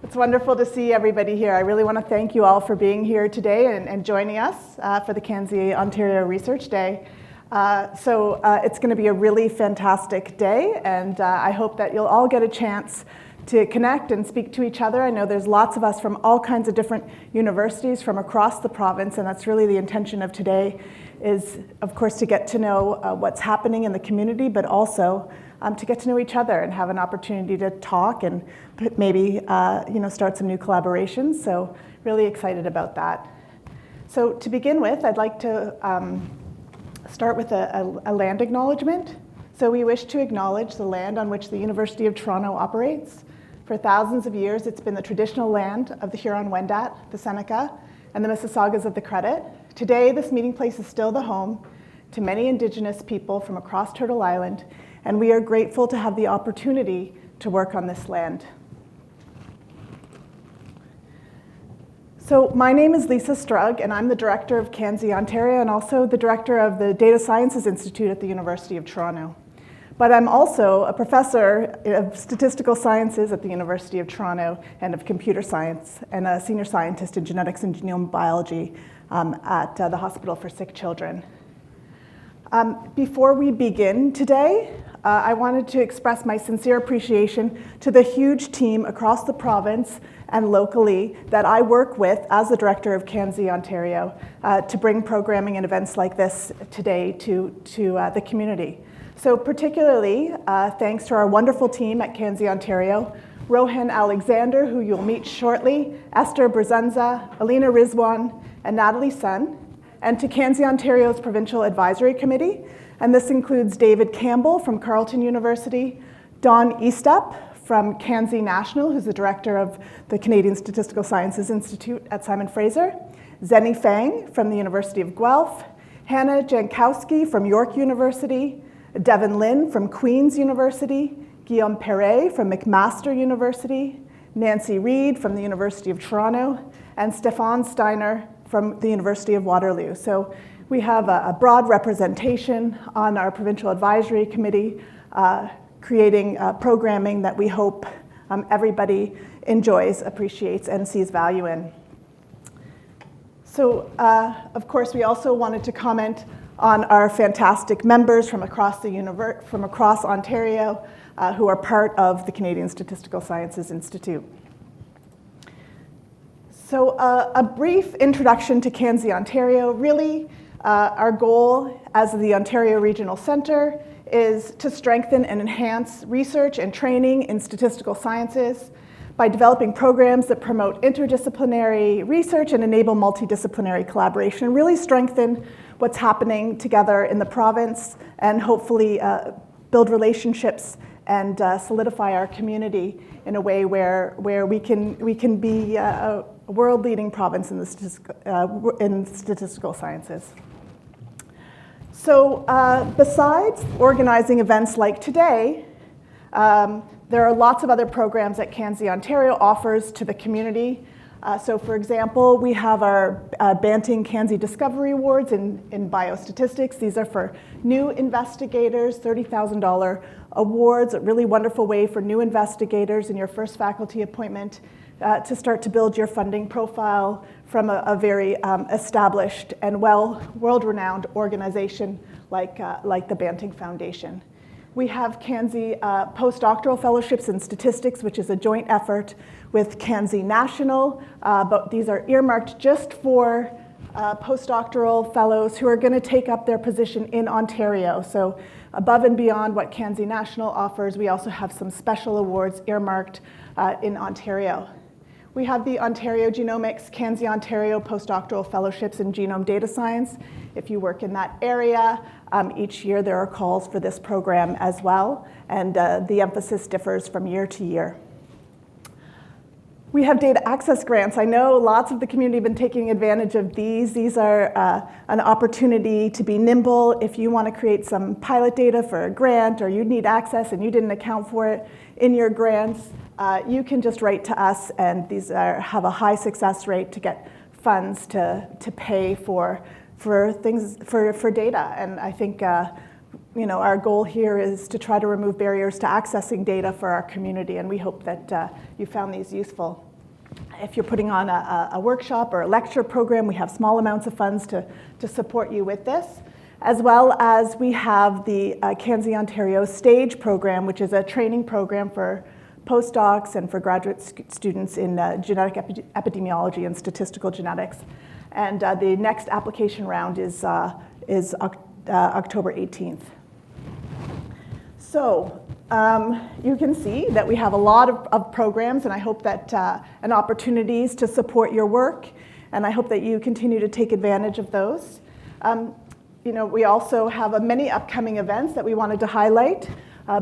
It's wonderful to see everybody here. I really want to thank you all for being here today and joining us for the CANSSI Ontario Research Day. It's going to be a really fantastic day, and I hope that you'll all get a chance to connect and speak to each other. I know there's lots of us from all kinds of different universities from across the province, and that's really the intention of today is, of course, to get to know what's happening in the community, but also to get to know each other and have an opportunity to talk and maybe start some new collaborations. So really excited about that. So to begin with, I'd like to start with a land acknowledgement. So we wish to acknowledge the land on which the University of Toronto operates. For thousands of years, it's been the traditional land of the Huron-Wendat, the Seneca, and the Mississaugas of the Credit. Today, this meeting place is still the home to many Indigenous people from across Turtle Island, and we are grateful to have the opportunity to work on this land. So my name is Lisa Strug, and I'm the director of CANSSI Ontario and also the director of the Data Sciences Institute at the University of Toronto. But I'm also a professor of statistical sciences at the University of Toronto and of computer science and a senior scientist in genetics and genome biology at the Hospital for Sick Children. Before we begin today, I wanted to express my sincere appreciation to the huge team across the province and locally that I work with as the director of CANSSI Ontario to bring programming and events like this today to the community. So particularly thanks to our wonderful team at CANSSI Ontario, Rohan Alexander, who you'll meet shortly, Esther Brzunza, Alina Rizwan, and Natalie Sun, and to CANSSI Ontario's Provincial Advisory Committee. And this includes David Campbell from Carleton University, Don Eastup from CANSSI National, who's the director of the Canadian Statistical Sciences Institute at Simon Fraser, Zenny Fang from the University of Guelph, Hannah Jankowski from York University, Devan Lin from Queen's University, Guillaume Perret from McMaster University, Nancy Reed from the University of Toronto, and Stefan Steiner from the University of Waterloo. So we have a broad representation on our Provincial Advisory Committee, creating programming that we hope everybody enjoys, appreciates, and sees value in. So, of course, we also wanted to comment on our fantastic members from across Ontario who are part of the Canadian Statistical Sciences Institute. So a brief introduction to CANSSI Ontario. Really, our goal as the Ontario Regional Centre is to strengthen and enhance research and training in statistical sciences by developing programs that promote interdisciplinary research and enable multidisciplinary collaboration, and really strengthen what's happening together in the province and hopefully build relationships and solidify our community in a way where we can be a world-leading province in statistical sciences. So besides organizing events like today, there are lots of other programs that CANSSI Ontario offers to the community. So for example, we have our Banting CANSSI Discovery Awards in biostatistics. These are for new investigators, $30,000 awards, a really wonderful way for new investigators in your first faculty appointment to start to build your funding profile from a very established and world-renowned organization like the Banting Foundation. We have CANSSI postdoctoral fellowships in statistics, which is a joint effort with CANSSI National, but these are earmarked just for postdoctoral fellows who are going to take up their position in Ontario. So above and beyond what CANSSI National offers, we also have some special awards earmarked in Ontario. We have the Ontario Genomics CANSSI Ontario postdoctoral fellowships in genome data science. If you work in that area, each year there are calls for this program as well, and the emphasis differs from year to year. We have data access grants. I know lots of the community have been taking advantage of these. These are an opportunity to be nimble. If you want to create some pilot data for a grant or you need access and you didn't account for it in your grants, you can just write to us, and these have a high success rate to get funds to pay for data. And I think our goal here is to try to remove barriers to accessing data for our community, and we hope that you found these useful. If you're putting on a workshop or a lecture program, we have small amounts of funds to support you with this. As well as we have the CANSSI Ontario STAGE program, which is a training program for postdocs and for graduate students in genetic epidemiology and statistical genetics. And the next application round is October 18th. So you can see that we have a lot of programs, and I hope that and opportunities to support your work, and I hope that you continue to take advantage of those. We also have many upcoming events that we wanted to highlight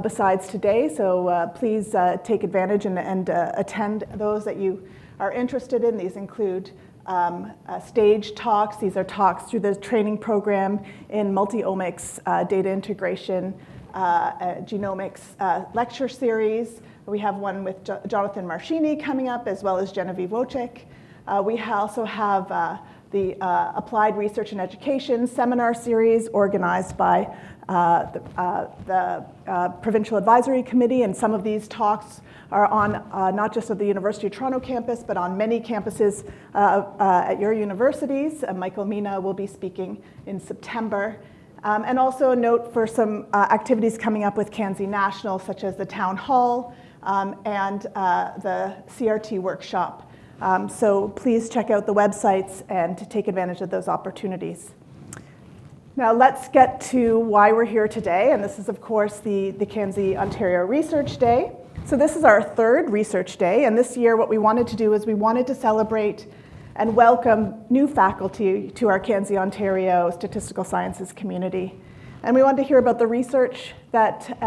besides today, so please take advantage and attend those that you are interested in. These include stage talks. These are talks through the training program in multi-omics, data integration, genomics lecture series. We have one with Jonathan Marchini coming up, as well as Genevieve Wojcik. We also have the Applied Research and Education seminar series organized by the Provincial Advisory Committee, and some of these talks are on not just at the University of Toronto campus, but on many campuses at your universities. Michael Mina will be speaking in September. And also a note for some activities coming up with CANSSI National, such as the Town Hall and the CRT workshop. So please check out the websites and to take advantage of those opportunities. Now let's get to why we're here today, and this is of course the CANSSI Ontario Research Day. So this is our third research day, and this year what we wanted to do is we wanted to celebrate and welcome new faculty to our CANSSI Ontario Statistical Sciences community. And we wanted to hear about the research that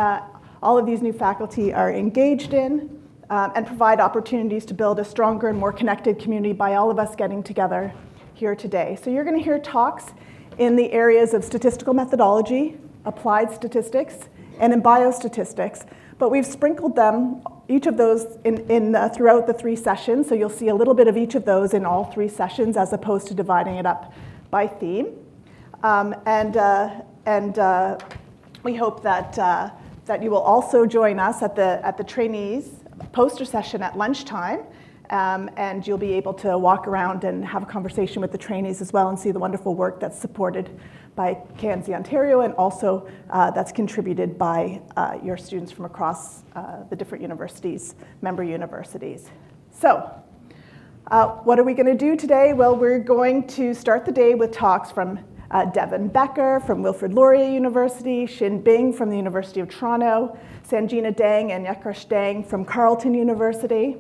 all of these new faculty are engaged in and provide opportunities to build a stronger and more connected community by all of us getting together here today. So you're going to hear talks in the areas of statistical methodology, applied statistics, and in biostatistics. But we've sprinkled them, each of those, throughout the three sessions. So you'll see a little bit of each of those in all three sessions, as opposed to dividing it up by theme. We hope that you will also join us at the trainees poster session at lunchtime. And you'll be able to walk around and have a conversation with the trainees as well and see the wonderful work that's supported by CANSSI Ontario, and also that's contributed by your students from across the different universities, member universities. So what are we going to do today? Well, we're going to start the day with talks from Devan Becker from Wilfrid Laurier University, Xin Bing from the University of Toronto, Sanjeena Dang and Utkarsh Dang from Carleton University.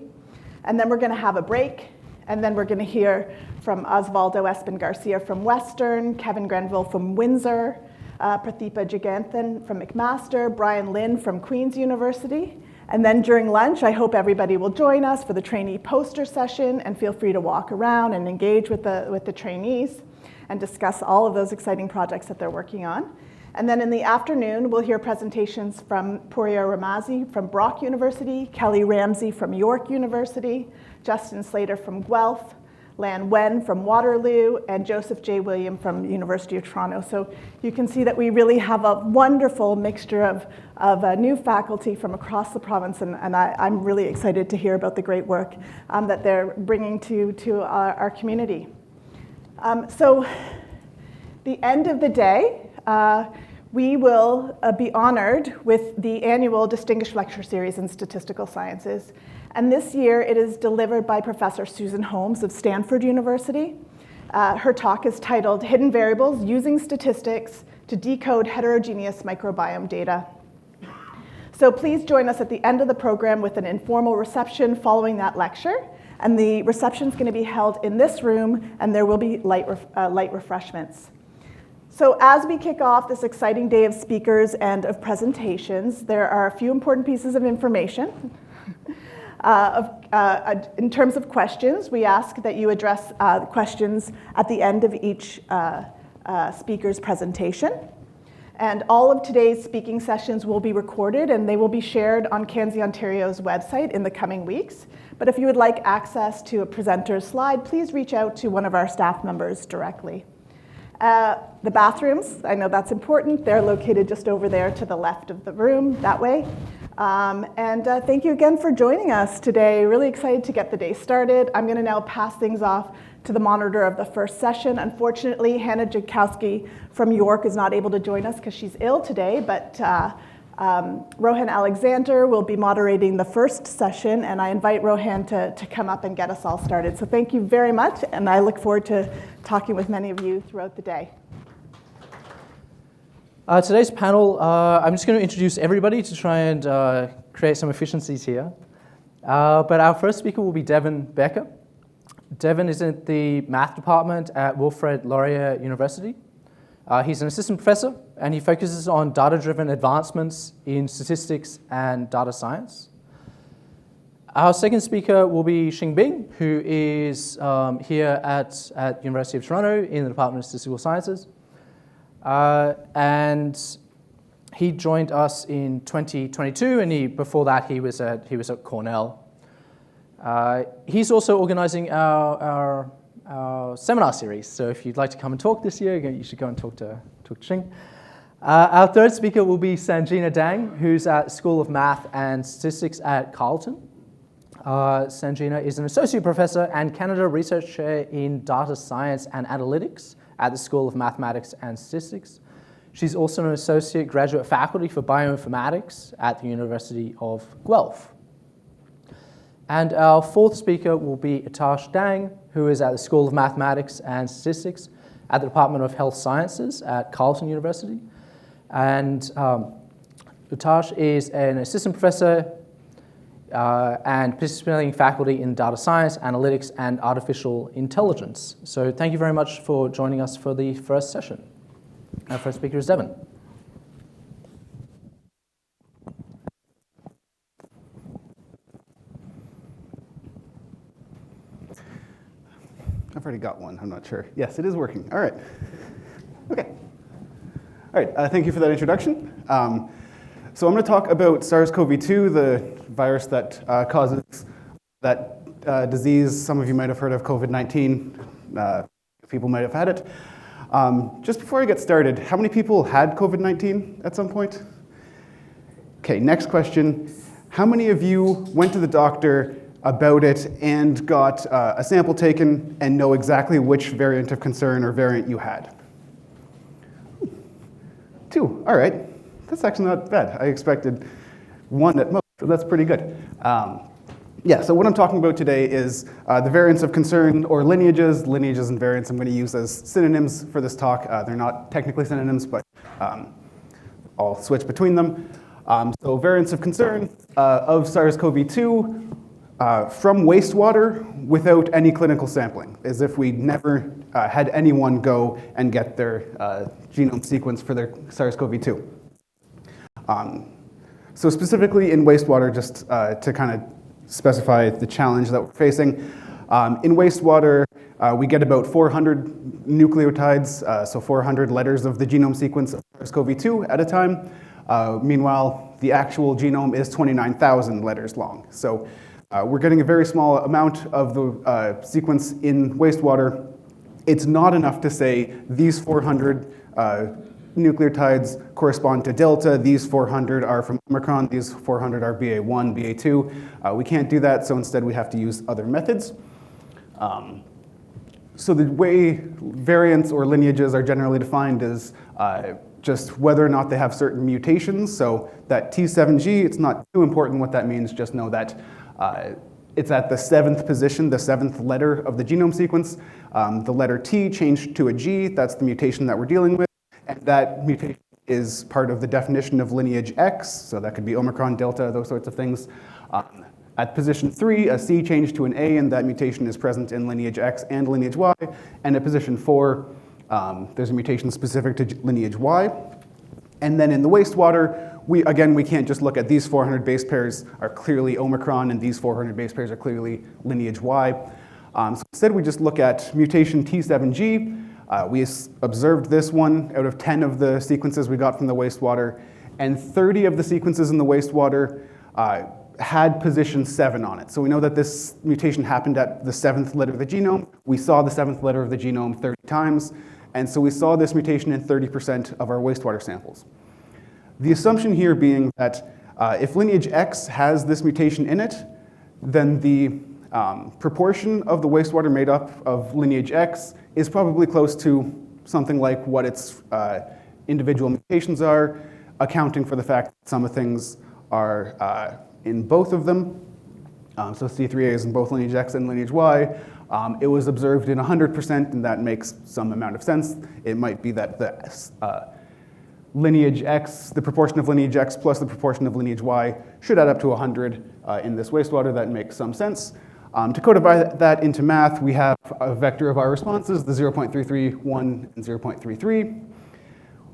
And then we're going to have a break, and then we're going to hear from Osvaldo Espen Garcia from Western, Kevin Grenville from Windsor, Prathipa Jaganthan from McMaster, Brian Lynn from Queen's University. And then during lunch, I hope everybody will join us for the trainee poster session, and feel free to walk around and engage with the trainees and discuss all of those exciting projects that they're working on. And then in the afternoon, we'll hear presentations from Pouria Ramazi from Brock University, Kelly Ramsey from York University, Justin Slater from Guelph, Lan Wen from Waterloo, and Joseph J. William from the University of Toronto. So you can see that we really have a wonderful mixture of new faculty from across the province, and I'm really excited to hear about the great work that they're bringing to our community. So the end of the day, we will be honored with the annual Distinguished Lecture Series in Statistical Sciences. And this year it is delivered by Professor Susan Holmes of Stanford University. Her talk is titled Hidden Variables Using Statistics to Decode Heterogeneous Microbiome Data. So please join us at the end of the program with an informal reception following that lecture. And the reception is going to be held in this room, and there will be light refreshments. So as we kick off this exciting day of speakers and of presentations, there are a few important pieces of information. In terms of questions, we ask that you address questions at the end of each speaker's presentation. And all of today's speaking sessions will be recorded, and they will be shared on CANSSI Ontario's website in the coming weeks. But if you would like access to a presenter's slide, please reach out to one of our staff members directly. The bathrooms, I know that's important. They're located just over there to the left of the room, that way. Thank you again for joining us today. Really excited to get the day started. I'm going to now pass things off to the monitor of the first session. Unfortunately, Hannah Jakowski from York is not able to join us because she's ill today, but Rohan Alexander will be moderating the first session, and I invite Rohan to come up and get us all started. So thank you very much, and I look forward to talking with many of you throughout the day. Today's panel, I'm just going to introduce everybody to try and create some efficiencies here. But our first speaker will be Devan Becker. Devan is in the math department at Wilfrid Laurier University. He's an assistant professor, and he focuses on data-driven advancements in statistics and data science. Our second speaker will be Xing Bing, who is here at University of Toronto in the Department of Statistical Sciences. And he joined us in 2022, and before that he was at Cornell. He's also organizing our seminar series, so if you'd like to come and talk this year, you should go and talk to Xing. Our third speaker will be Sanjeena Dang, who's at School of Math and Statistics at Carleton. Sanjeena is an associate professor and Canada Research Chair in Data Science and Analytics at the School of Mathematics and Statistics. She's also an associate graduate faculty for bioinformatics at the University of Guelph. And our fourth speaker will be Utkarsh Dang, who is at the School of Mathematics and Statistics at the Department of Health Sciences at Carleton University. And Utkarsh is an assistant professor and participating faculty in data science, analytics, and artificial intelligence. So thank you very much for joining us for the first session. Our first speaker is Devan. I've already got one, I'm not sure. Yes, it is working. All right. Okay. All right, thank you for that introduction. So I'm going to talk about SARS-CoV-2, the virus that causes that disease. Some of you might have heard of COVID-19. People might have had it. Just before I get started, how many people had COVID-19 at some point? Okay, next question. How many of you went to the doctor about it and got a sample taken and know exactly which variant of concern or variant you had? 2, all right. That's actually not bad. I expected 1 at most, so that's pretty good. Yeah, so what I'm talking about today is the variants of concern or lineages. Lineages and variants I'm going to use as synonyms for this talk. They're not technically synonyms, but I'll switch between them. So variants of concern of SARS-CoV-2 from wastewater without any clinical sampling, as if we never had anyone go and get their genome sequence for their SARS-CoV-2. So specifically in wastewater, just to kind of specify the challenge that we're facing, in wastewater we get about 400 nucleotides, so 400 letters of the genome sequence of SARS-CoV-2 at a time. Meanwhile, the actual genome is 29,000 letters long. So we're getting a very small amount of the sequence in wastewater. It's not enough to say these 400 nucleotides correspond to Delta, these 400 are from Omicron, these 400 are BA1, BA2. We can't do that, so instead we have to use other methods. So the way variants or lineages are generally defined is just whether or not they have certain mutations. So that T7G, it's not too important what that means, just know that it's at the 7th position, the 7th letter of the genome sequence. The letter T changed to a G, that's the mutation that we're dealing with. And that mutation is part of the definition of lineage X, so that could be Omicron, Delta, those sorts of things. At position 3, a C changed to an A, and that mutation is present in lineage X and lineage Y. And at position 4, there's a mutation specific to lineage Y. And then in the wastewater, we can't just look at these 400 base pairs are clearly Omicron and these 400 base pairs are clearly lineage Y. So instead, we just look at mutation T7G. We observed this one out of 10 of the sequences we got from the wastewater, and 30 of the sequences in the wastewater had position 7 on it. So we know that this mutation happened at the 7th letter of the genome. We saw the 7th letter of the genome 30 times, and so we saw this mutation in 30% of our wastewater samples. The assumption here being that If lineage X has this mutation in it, then the proportion of the wastewater made up of lineage X is probably close to something like what its individual mutations are, accounting for the fact that some of things are in both of them. So C3A is in both lineage X and lineage Y. It was observed in 100%, and that makes some amount of sense. It might be that the lineage X, the proportion of lineage X plus the proportion of lineage Y should add up to 100 in this wastewater. That makes some sense. To codify that into math, we have a vector of our responses, the 0.33, 1, and 0.33.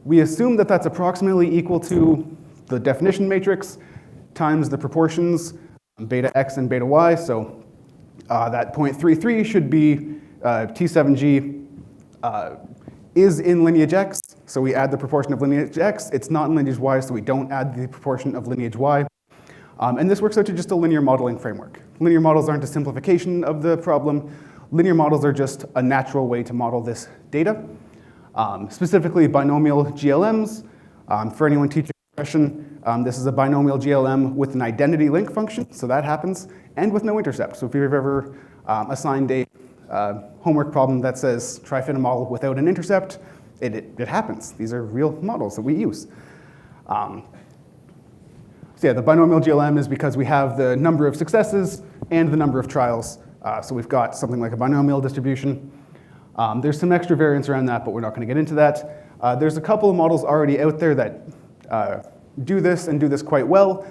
We assume that that's approximately equal to the definition matrix times the proportions, beta X and beta Y. So that 0.33 should be T7G is in lineage X, so we add the proportion of lineage X. It's not in lineage Y, so we don't add the proportion of lineage Y. And this works out to just a linear modeling framework. Linear models aren't a simplification of the problem. Linear models are just a natural way to model this data. Specifically, binomial GLMs. For anyone teaching regression, this is a binomial GLM with an identity link function, so that happens, and with no intercept. So if you've ever assigned a homework problem that says try fit a model without an intercept, it happens. These are real models that we use. So yeah, the binomial GLM is because we have the number of successes and the number of trials. So we've got something like a binomial distribution. There's some extra variance around that, but we're not going to get into that. There's a couple of models already out there that do this and do this quite well.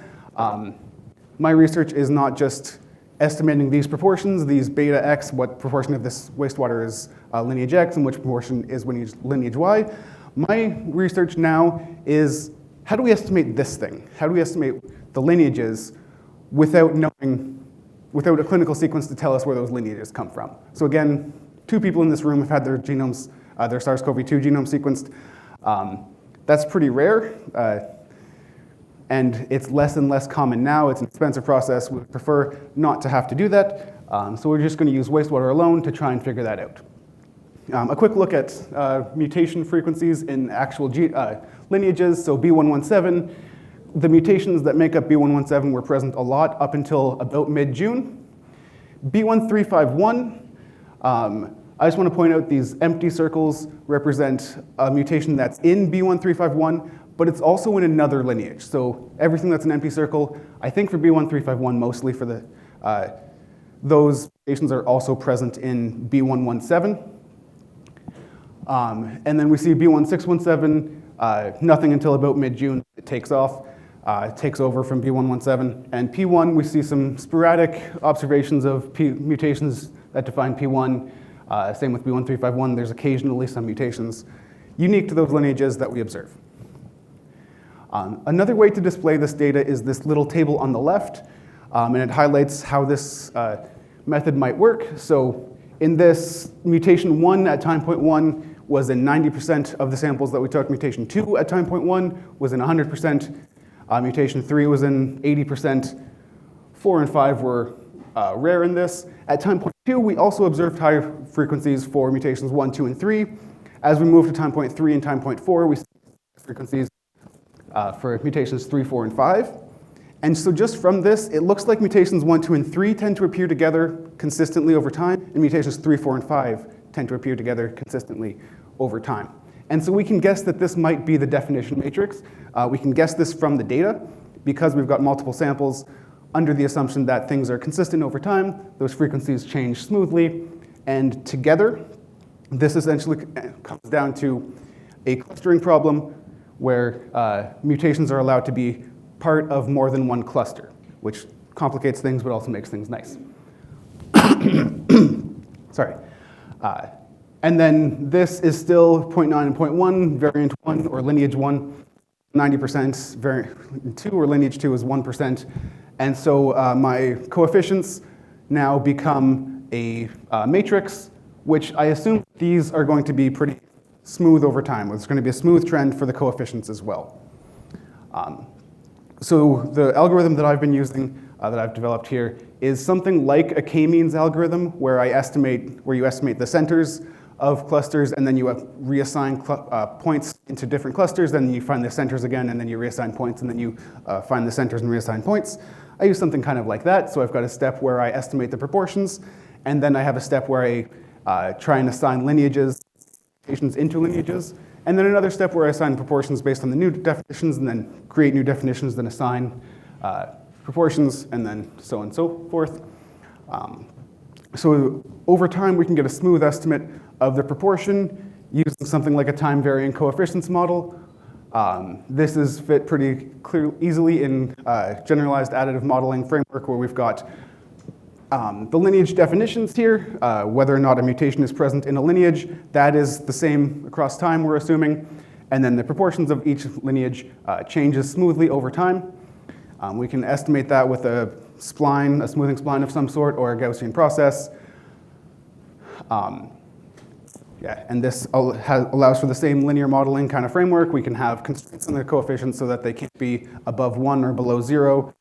My research is not just estimating these proportions, these beta X, what proportion of this wastewater is lineage X and which proportion is lineage Y. My research now is how do we estimate this thing? How do we estimate the lineages without a clinical sequence to tell us where those lineages come from? So again, 2 people in this room have had their genomes, their SARS-CoV-2 genome sequenced. That's pretty rare, and it's less and less common now. It's an expensive process. We prefer not to have to do that, so we're just going to use wastewater alone to try and figure that out. A quick look at mutation frequencies in actual lineages. So B117, the mutations that make up B117 were present a lot up until about mid-June. B1351, I just want to point out these empty circles represent a mutation that's in B1351, but it's also in another lineage. So everything that's an empty circle, I think for B1351 mostly for the, those mutations are also present in B117. And then we see B1617, nothing until about mid-June, it takes off, takes over from B117. And P1, we see some sporadic observations of mutations that define P1. Same with B1351, there's occasionally some mutations unique to those lineages that we observe. Another way to display this data is this little table on the left, and it highlights how this method might work. So in this, mutation 1 at time point 1 was in 90% of the samples that we took. Mutation 2 at time point 1 was in 100%. Mutation 3 was in 80%. 4 and 5 were rare in this. At time point 2, we also observed high frequencies for mutations 1, 2, and 3. As we move to time point 3 and time point 4, we see frequencies for mutations 3, 4, and 5. And so just from this, it looks like mutations 1, 2, and 3 tend to appear together consistently over time, and mutations 3, 4, and 5 tend to appear together consistently over time. And so we can guess that this might be the definition matrix. We can guess this from the data because we've got multiple samples under the assumption that things are consistent over time, those frequencies change smoothly, and together, this essentially comes down to a clustering problem where mutations are allowed to be part of more than one cluster, which complicates things but also makes things nice. Sorry. And then this is still 0.9 and 0.1, variant 1 or lineage 1, 90%, variant 2 or lineage 2 is 1%. And so my coefficients now become a matrix, which I assume these are going to be pretty smooth over time. It's going to be a smooth trend for the coefficients as well. So the algorithm that I've been using, that I've developed here, is something like a k-means algorithm where you estimate the centers of clusters and then you reassign points into different clusters, then you find the centers again, and then you reassign points, and then you find the centers and reassign points. I use something kind of like that. So I've got a step where I estimate the proportions, and then I have a step where I try and assign lineages, into lineages, and then another step where I assign proportions based on the new definitions, and then create new definitions, then assign proportions, and then so on and so forth. So over time, we can get a smooth estimate of the proportion using something like a time-varying coefficients model. This is fit pretty easily in generalized additive modeling framework, where we've got the lineage definitions here, whether or not a mutation is present in a lineage. That is the same across time, we're assuming. And then the proportions of each lineage changes smoothly over time. We can estimate that with a spline, a smoothing spline of some sort, or a Gaussian process. And this allows for the same linear modeling kind of framework. We can have constraints on the coefficients so that they can't be above 1 or below 0.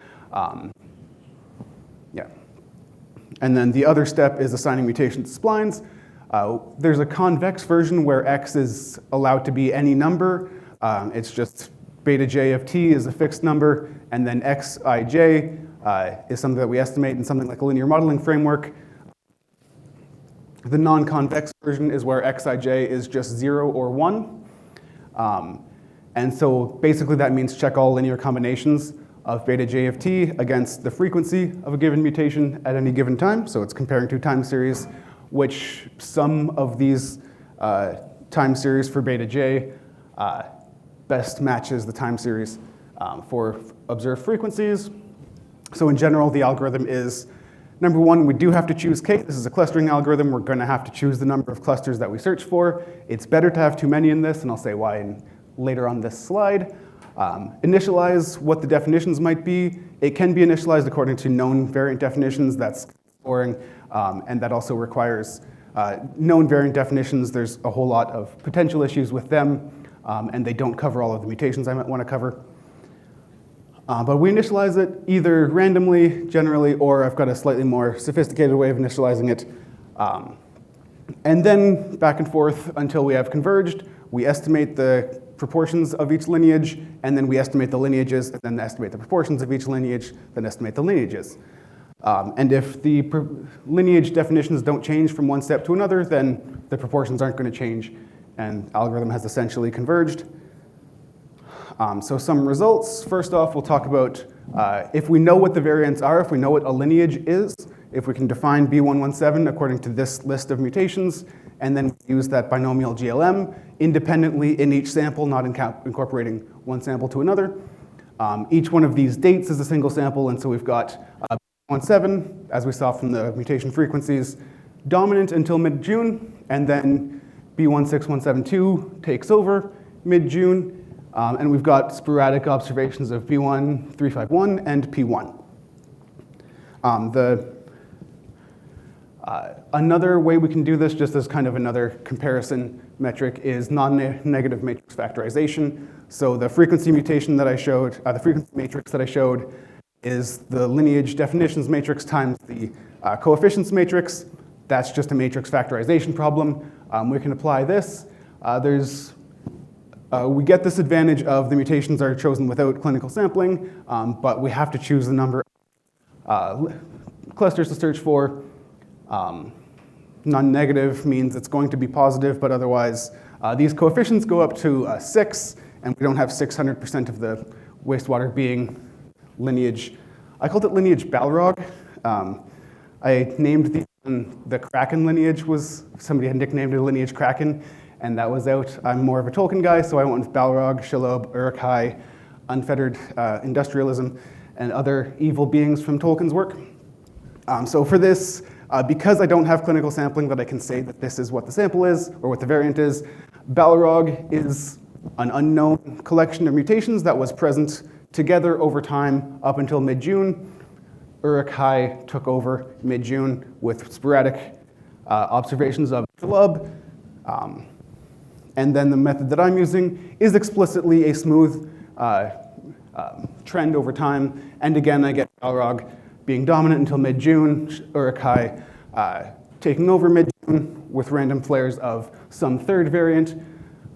And then the other step is assigning mutations to splines. There's a convex version where x is allowed to be any number. It's just beta j of t is a fixed number, and then xij is something that we estimate in something like a linear modeling framework. The non-convex version is where xij is just 0 or 1. And so basically that means check all linear combinations of beta j of t against the frequency of a given mutation at any given time. So it's comparing two time series, which sum of these time series for beta j best matches the time series for observed frequencies. So in general, the algorithm is, number one, we do have to choose k. This is a clustering algorithm. We're going to have to choose the number of clusters that we search for. It's better to have too many in this, and I'll say why later on this slide. Initialize what the definitions might be. It can be initialized according to known variant definitions. That's boring, and that also requires known variant definitions. There's a whole lot of potential issues with them, and they don't cover all of the mutations I might want to cover. But we initialize it either randomly, generally, or I've got a slightly more sophisticated way of initializing it. And then back and forth until we have converged. We estimate the proportions of each lineage, and then we estimate the lineages, and then estimate the proportions of each lineage, then estimate the lineages. And if the lineage definitions don't change from one step to another, then the proportions aren't going to change, and algorithm has essentially converged. So some results. First off, we'll talk about if we know what the variants are, if we know what a lineage is, if we can define B117 according to this list of mutations, and then use that binomial GLM independently in each sample, not incorporating one sample to another. Each one of these dates is a single sample, and so we've got B17, as we saw from the mutation frequencies, dominant until mid-June, and then B16172 takes over mid-June, and we've got sporadic observations of B1351 and P1. Another way we can do this, just as kind of another comparison metric, is non-negative matrix factorization. So the frequency mutation that I showed, the frequency matrix that I showed, is the lineage definitions matrix times the coefficients matrix. That's just a matrix factorization problem. We can apply this. We get this advantage of the mutations are chosen without clinical sampling, but we have to choose the number of clusters to search for. Non-negative means it's going to be positive, but otherwise these coefficients go up to 6, and we don't have 600% of the wastewater being lineage. I called it lineage Balrog. I named the Kraken lineage was, somebody had nicknamed it lineage Kraken, and that was out. I'm more of a Tolkien guy, so I went with Balrog, Shelob, Uruk-hai, unfettered industrialism, and other evil beings from Tolkien's work. So for this, because I don't have clinical sampling that I can say that this is what the sample is, or what the variant is, Balrog is an unknown collection of mutations that was present together over time up until mid-June. Uruk-hai took over mid-June with sporadic observations of Shelob. And then the method that I'm using is explicitly a smooth trend over time. And again, I get Balrog being dominant until mid-June, Uruk-hai taking over mid-June with random flares of some third variant.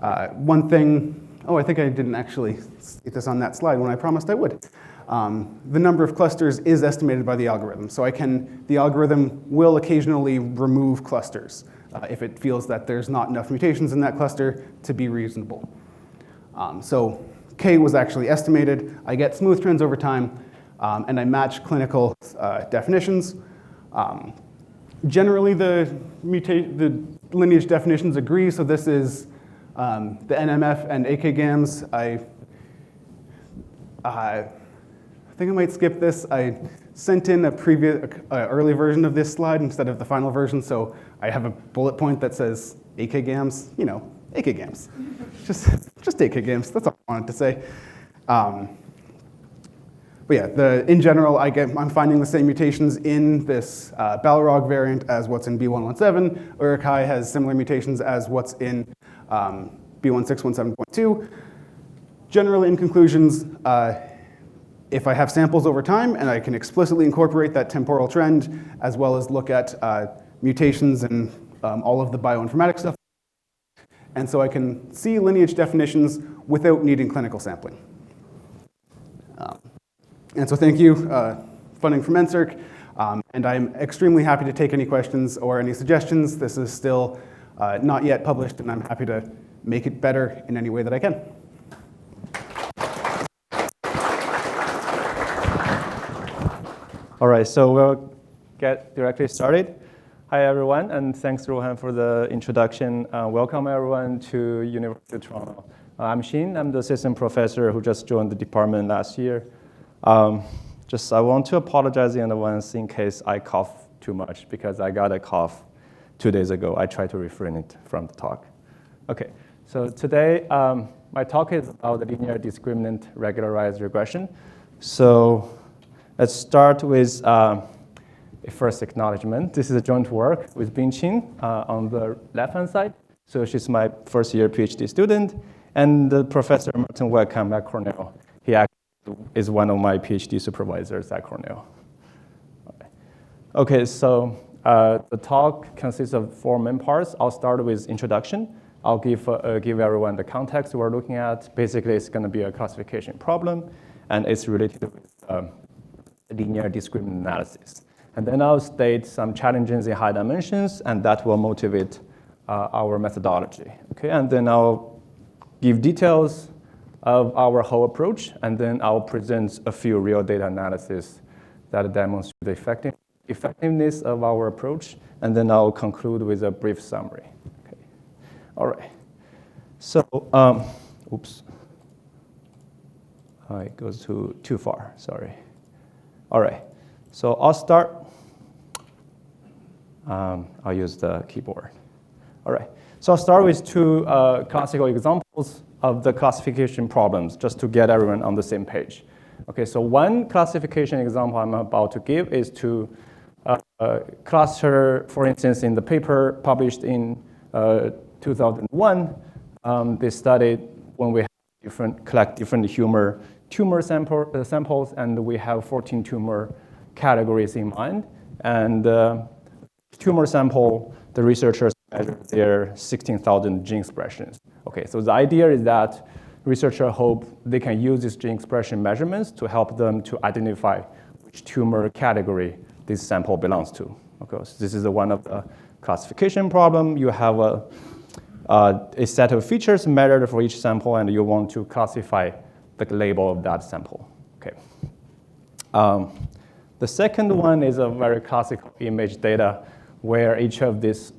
One thing, I think I didn't actually state this on that slide when I promised I would. The number of clusters is estimated by the algorithm. So the algorithm will occasionally remove clusters if it feels that there's not enough mutations in that cluster to be reasonable. So K was actually estimated. I get smooth trends over time, and I match clinical definitions. Generally, the lineage definitions agree. So this is the NMF and AK-GAMs. I think I might skip this. I sent in a previous early version of this slide instead of the final version, so I have a bullet point that says AK-GAMs. AK-GAMs. Just AK-GAMs. That's all I wanted to say. But yeah, in general, I'm finding the same mutations in this Balrog variant as what's in B117. Uruk-hai has similar mutations as what's in B1617.2. Generally, in conclusions, if I have samples over time and I can explicitly incorporate that temporal trend, as well as look at mutations and all of the bioinformatics stuff, and so I can see lineage definitions without needing clinical sampling. And so thank you, funding from NSERC, and I'm extremely happy to take any questions or any suggestions. This is still not yet published, and I'm happy to make it better in any way that I can. All right, so we'll get directly started. Hi, everyone, and thanks, Rohan, for the introduction. Welcome, everyone, to University of Toronto. I'm Shin. I'm the assistant professor who just joined the department last year. I want to apologize in advance in case I cough too much, because I got a cough 2 days ago. I tried to refrain it from the talk. Okay, so today, my talk is about the linear discriminant regularized regression. So let's start with a first acknowledgement. This is a joint work with Bin-Chin on the left-hand side. So she's my first-year PhD student, and the Professor Martin Wellcome at Cornell. He actually is one of my PhD supervisors at Cornell. Okay, so the talk consists of 4 main parts. I'll start with introduction. I'll give everyone the context we're looking at. Basically, it's going to be a classification problem, and it's related with linear discriminant analysis. And then I'll state some challenges in high dimensions, and that will motivate our methodology. Okay, and then I'll give details of our whole approach, and then I'll present a few real data analysis that demonstrate the effectiveness of our approach, and then I'll conclude with a brief summary. Okay. All right. So, oops. It goes too far, sorry. All right. So I'll start. I'll use the keyboard. All right. So I'll start with 2 classical examples of the classification problems, just to get everyone on the same page. Okay, so one classification example I'm about to give is to cluster, for instance, in the paper published in 2001, they studied when we collect different tumor samples, and we have 14 tumor categories in mind. And tumor sample, the researchers measured their 16,000 gene expressions. Okay, so the idea is that researchers hope they can use these gene expression measurements to help them to identify which tumor category this sample belongs to. Okay, so this is one of the classification problem. You have a set of features measured for each sample, and you want to classify the label of that sample. Okay. The second one is a very classical image data where each of this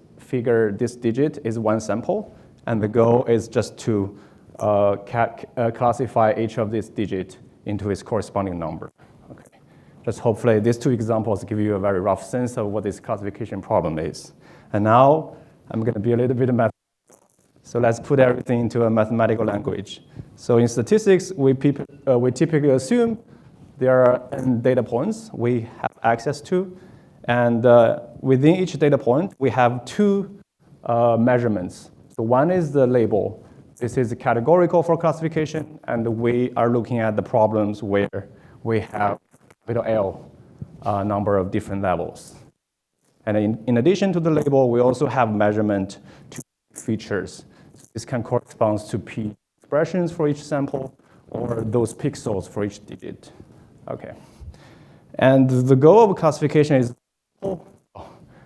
digit is one sample, and the goal is just to classify each of these digits into its corresponding number. Okay. Just hopefully these 2 examples give you a very rough sense of what this classification problem is. And now I'm going to be a little bit mathematical. So let's put everything into a mathematical language. So in statistics, we typically assume there are n data points we have access to. And within each data point, we have 2 measurements. So one is the label. This is categorical for classification, and we are looking at the problems where we have L number of different levels. And in addition to the label, we also have measurement to features. This can correspond to P expressions for each sample or those pixels for each digit. Okay. And the goal of classification is,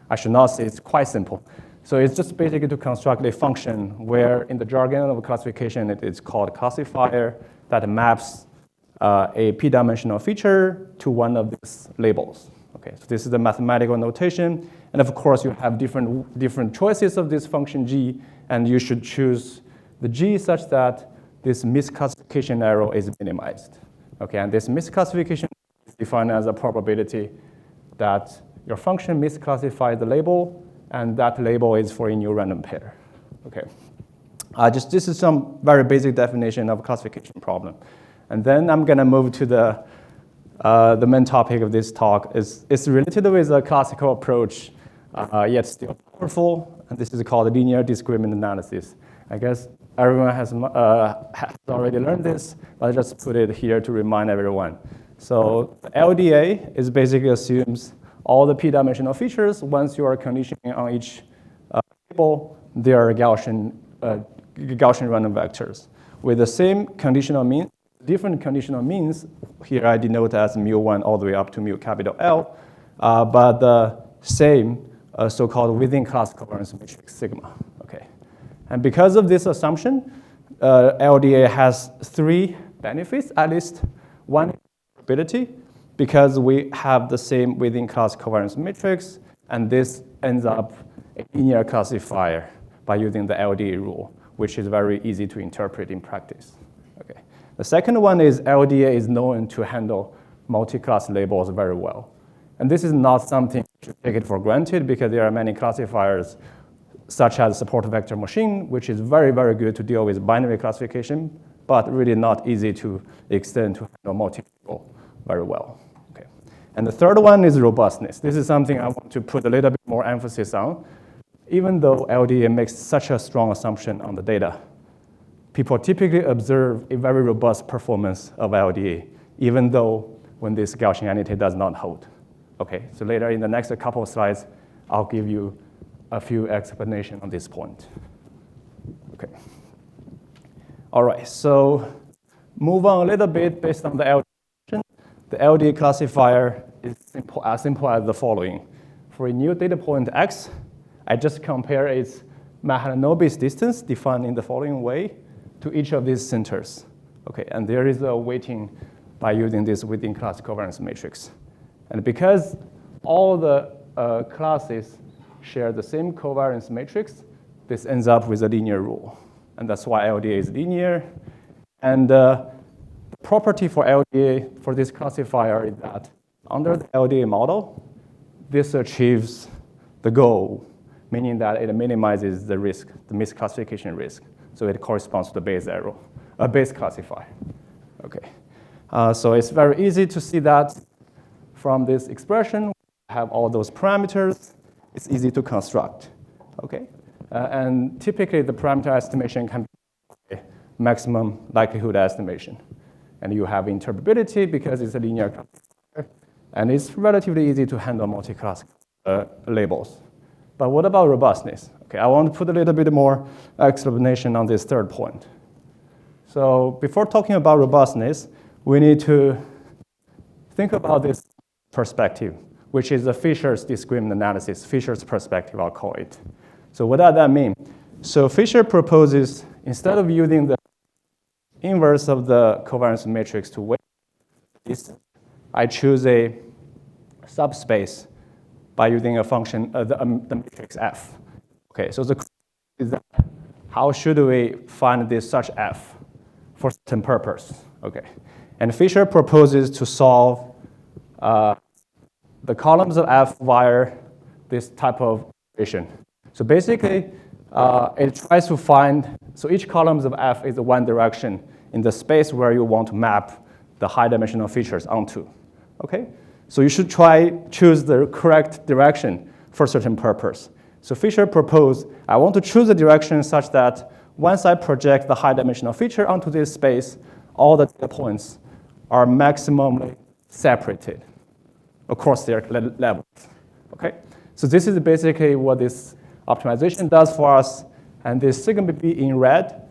I should not say it's quite simple. So it's just basically to construct a function where in the jargon of classification, it is called classifier that maps a p-dimensional feature to one of these labels. Okay, so this is the mathematical notation. And of course, you have different choices of this function g, and you should choose the g such that this misclassification error is minimized. Okay, and this misclassification is defined as a probability that your function misclassifies the label, and that label is for a new random pair. Okay, this is some very basic definition of a classification problem. And then I'm going to move to the main topic of this talk. It's related with a classical approach, yet still powerful, and this is called linear discriminant analysis. I guess everyone has already learned this, but I just put it here to remind everyone. So LDA is basically assumes all the p-dimensional features. Once you are conditioning on each label, they are Gaussian random vectors with the same conditional mean. Different conditional means, here I denote as mu1 all the way up to mu capital L, but the same so-called within class covariance matrix sigma. Okay, and because of this assumption, LDA has 3 benefits, at least one probability, because we have the same within class covariance matrix, and this ends up a linear classifier by using the LDA rule, which is very easy to interpret in practice. Okay. The second one is LDA is known to handle multi-class labels very well. And this is not something to take it for granted because there are many classifiers such as support vector machine, which is very, very good to deal with binary classification, but really not easy to extend to handle multi-label very well. Okay. And the third one is robustness. This is something I want to put a little bit more emphasis on. Even though LDA makes such a strong assumption on the data, people typically observe a very robust performance of LDA, even though when this Gaussian entity does not hold. Okay, so later in the next couple of slides, I'll give you a few explanations on this point. Okay. All right, so move on a little bit based on the LDA. The LDA classifier is as simple as the following. For a new data point x, I just compare its Mahalanobis distance defined in the following way to each of these centers. Okay, and there is a weighting by using this within class covariance matrix. And because all the classes share the same covariance matrix, this ends up with a linear rule. And that's why LDA is linear. And the property for LDA for this classifier is that under the LDA model, this achieves the goal, meaning that it minimizes the risk, the misclassification risk. So it corresponds to the Bayes error, a Bayes classifier. Okay, so it's very easy to see that from this expression. We have all those parameters. It's easy to construct. Okay, and typically the parameter estimation can be maximum likelihood estimation, and you have interpretability because it's a linear classifier, and it's relatively easy to handle multi-class labels. But what about robustness? Okay, I want to put a little bit more explanation on this third point. So before talking about robustness, we need to think about this perspective, which is the Fisher's discriminant analysis, Fisher's perspective, I'll call it. So what does that mean? So Fisher proposes, instead of using the inverse of the covariance matrix to weight this, I choose a subspace by using a function, the matrix F. Okay, so the question is that how should we find this such F for certain purpose? Okay, and Fisher proposes to solve the columns of F via this type of equation. So basically, it tries to find, so each columns of F is one direction in the space where you want to map the high dimensional features onto. Okay, so you should choose the correct direction for a certain purpose. So Fisher proposed, I want to choose a direction such that once I project the high dimensional feature onto this space, all the data points are maximally separated across their levels. Okay? So this is basically what this optimization does for us. And this sigma B in red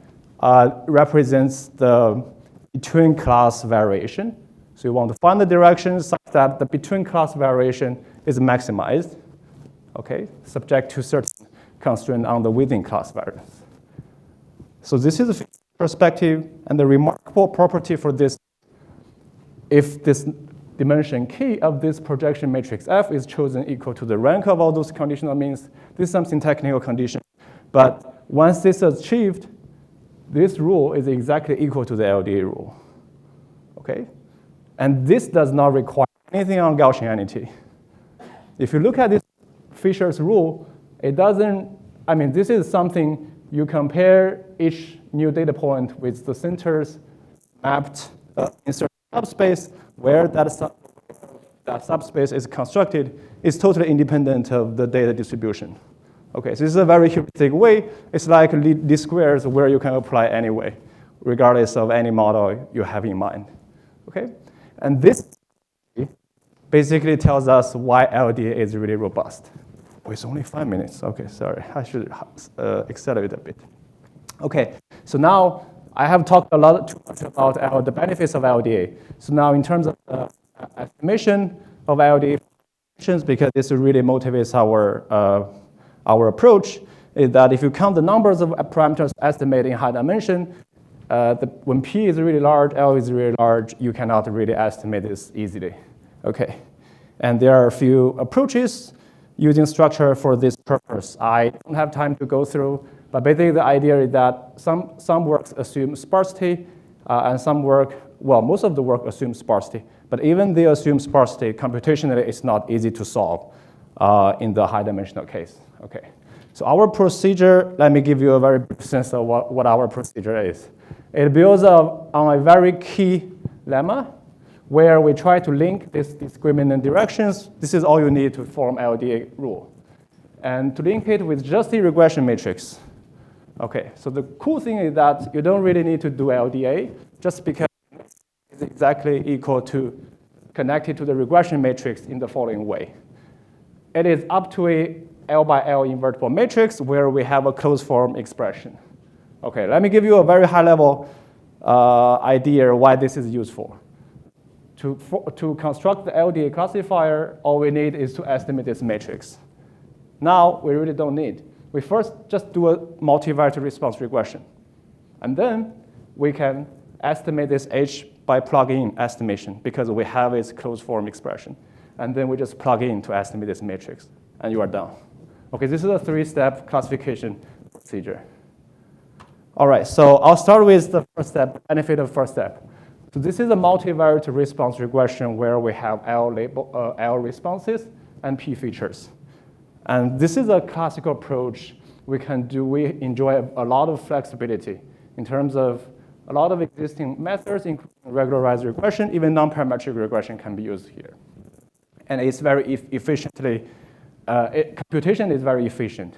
represents the between class variation. So you want to find the direction such that the between class variation is maximized, okay, subject to certain constraint on the within class variance. So this is a perspective, and the remarkable property for this, if this dimension K of this projection matrix F is chosen equal to the rank of all those conditional means, this is something technical condition. But once this is achieved, this rule is exactly equal to the LDA rule, okay? And this does not require anything on Gaussianity. If you look at this Fisher's rule, it doesn't, I mean, this is something you compare each new data point with the centers mapped in certain subspace where that subspace is constructed is totally independent of the data distribution. Okay, so this is a very heuristic way. It's like least squares where you can apply anyway, regardless of any model you have in mind. Okay, and this basically tells us why LDA is really robust. Oh, it's only 5 minutes. Okay, sorry, I should accelerate a bit. Okay, so now I have talked a lot too much about the benefits of LDA. So now in terms of estimation of LDA, because this really motivates our approach, is that if you count the numbers of parameters estimated in high dimension, when P is really large, L is really large, you cannot really estimate this easily. Okay, and there are a few approaches using structure for this purpose. I don't have time to go through, but basically the idea is that some works assume sparsity, and some work, well, most of the work assumes sparsity, but even they assume sparsity, computationally it's not easy to solve in the high dimensional case. Okay, so our procedure, let me give you a very brief sense of what our procedure is. It builds on a very key lemma where we try to link these discriminant directions. This is all you need to form LDA rule. And to link it with just the regression matrix. Okay, so the cool thing is that you don't really need to do LDA just because it's exactly equal to connected to the regression matrix in the following way. It is up to a L by L invertible matrix where we have a closed form expression. Okay, let me give you a very high level idea why this is useful. To construct the LDA classifier, all we need is to estimate this matrix. Now, we really don't need. We first just do a multivariate response regression. And then we can estimate this H by plug-in estimation because we have its closed form expression. And then we just plug in to estimate this matrix, and you are done. Okay, this is a 3-step classification procedure. All right, so I'll start with the first step, benefit of first step. So this is a multivariate response regression where we have L responses and P features. And this is a classical approach we can do. We enjoy a lot of flexibility in terms of a lot of existing methods, including regularized regression. Even non-parametric regression can be used here. And it's very efficiently, computation is very efficient.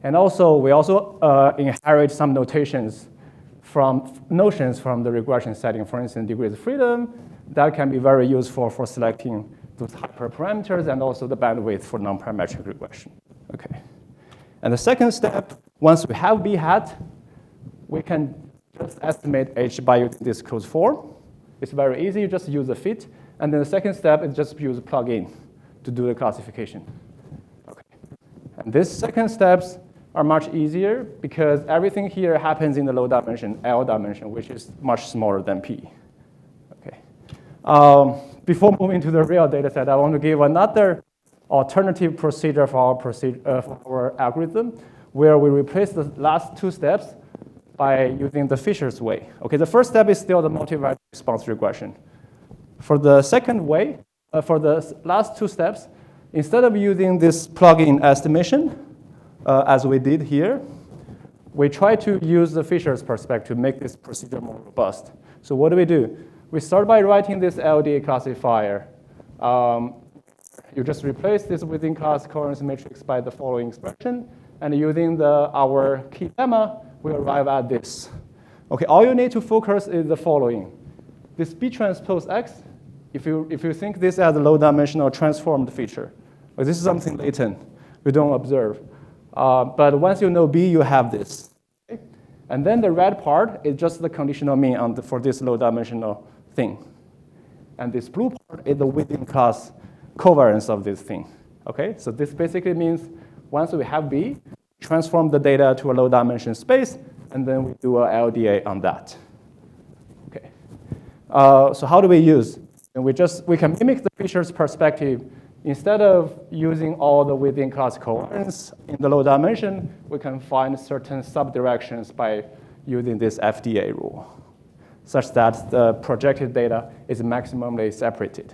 And also, we also inherit some notions from the regression setting. For instance, degrees of freedom, that can be very useful for selecting those hyperparameters and also the bandwidth for non-parametric regression. Okay. And the second step, once we have B hat, we can just estimate H by using this closed form. It's very easy, you just use a fit. And then the second step is just use a plug-in to do the classification. Okay. And these second steps are much easier because everything here happens in the low dimension, L dimension, which is much smaller than P. Okay. Before moving to the real data set, I want to give another alternative procedure for our algorithm where we replace the last 2 steps by using the Fisher's way. Okay, the first step is still the multivariate response regression. For the second way, for the last 2 steps, instead of using this plug-in estimation, as we did here, we try to use the Fisher's perspective to make this procedure more robust. So what do? We start by writing this LDA classifier. You just replace this within class coherence matrix by the following expression, and using our key lemma, we arrive at this. Okay, all you need to focus is the following. This B transpose X, if you think this as a low-dimensional transformed feature, this is something latent we don't observe. But once you know B, you have this. And then the red part is just the conditional mean for this low-dimensional thing. And this blue part is the within-class covariance of this thing. Okay, so this basically means once we have B, transform the data to a low-dimension space, and then we do a LDA on that. Okay. So how do we use? And we can mimic the features perspective. Instead of using all the within-class covariance in the low dimension, we can find certain subdirections by using this FDA rule, such that the projected data is maximally separated.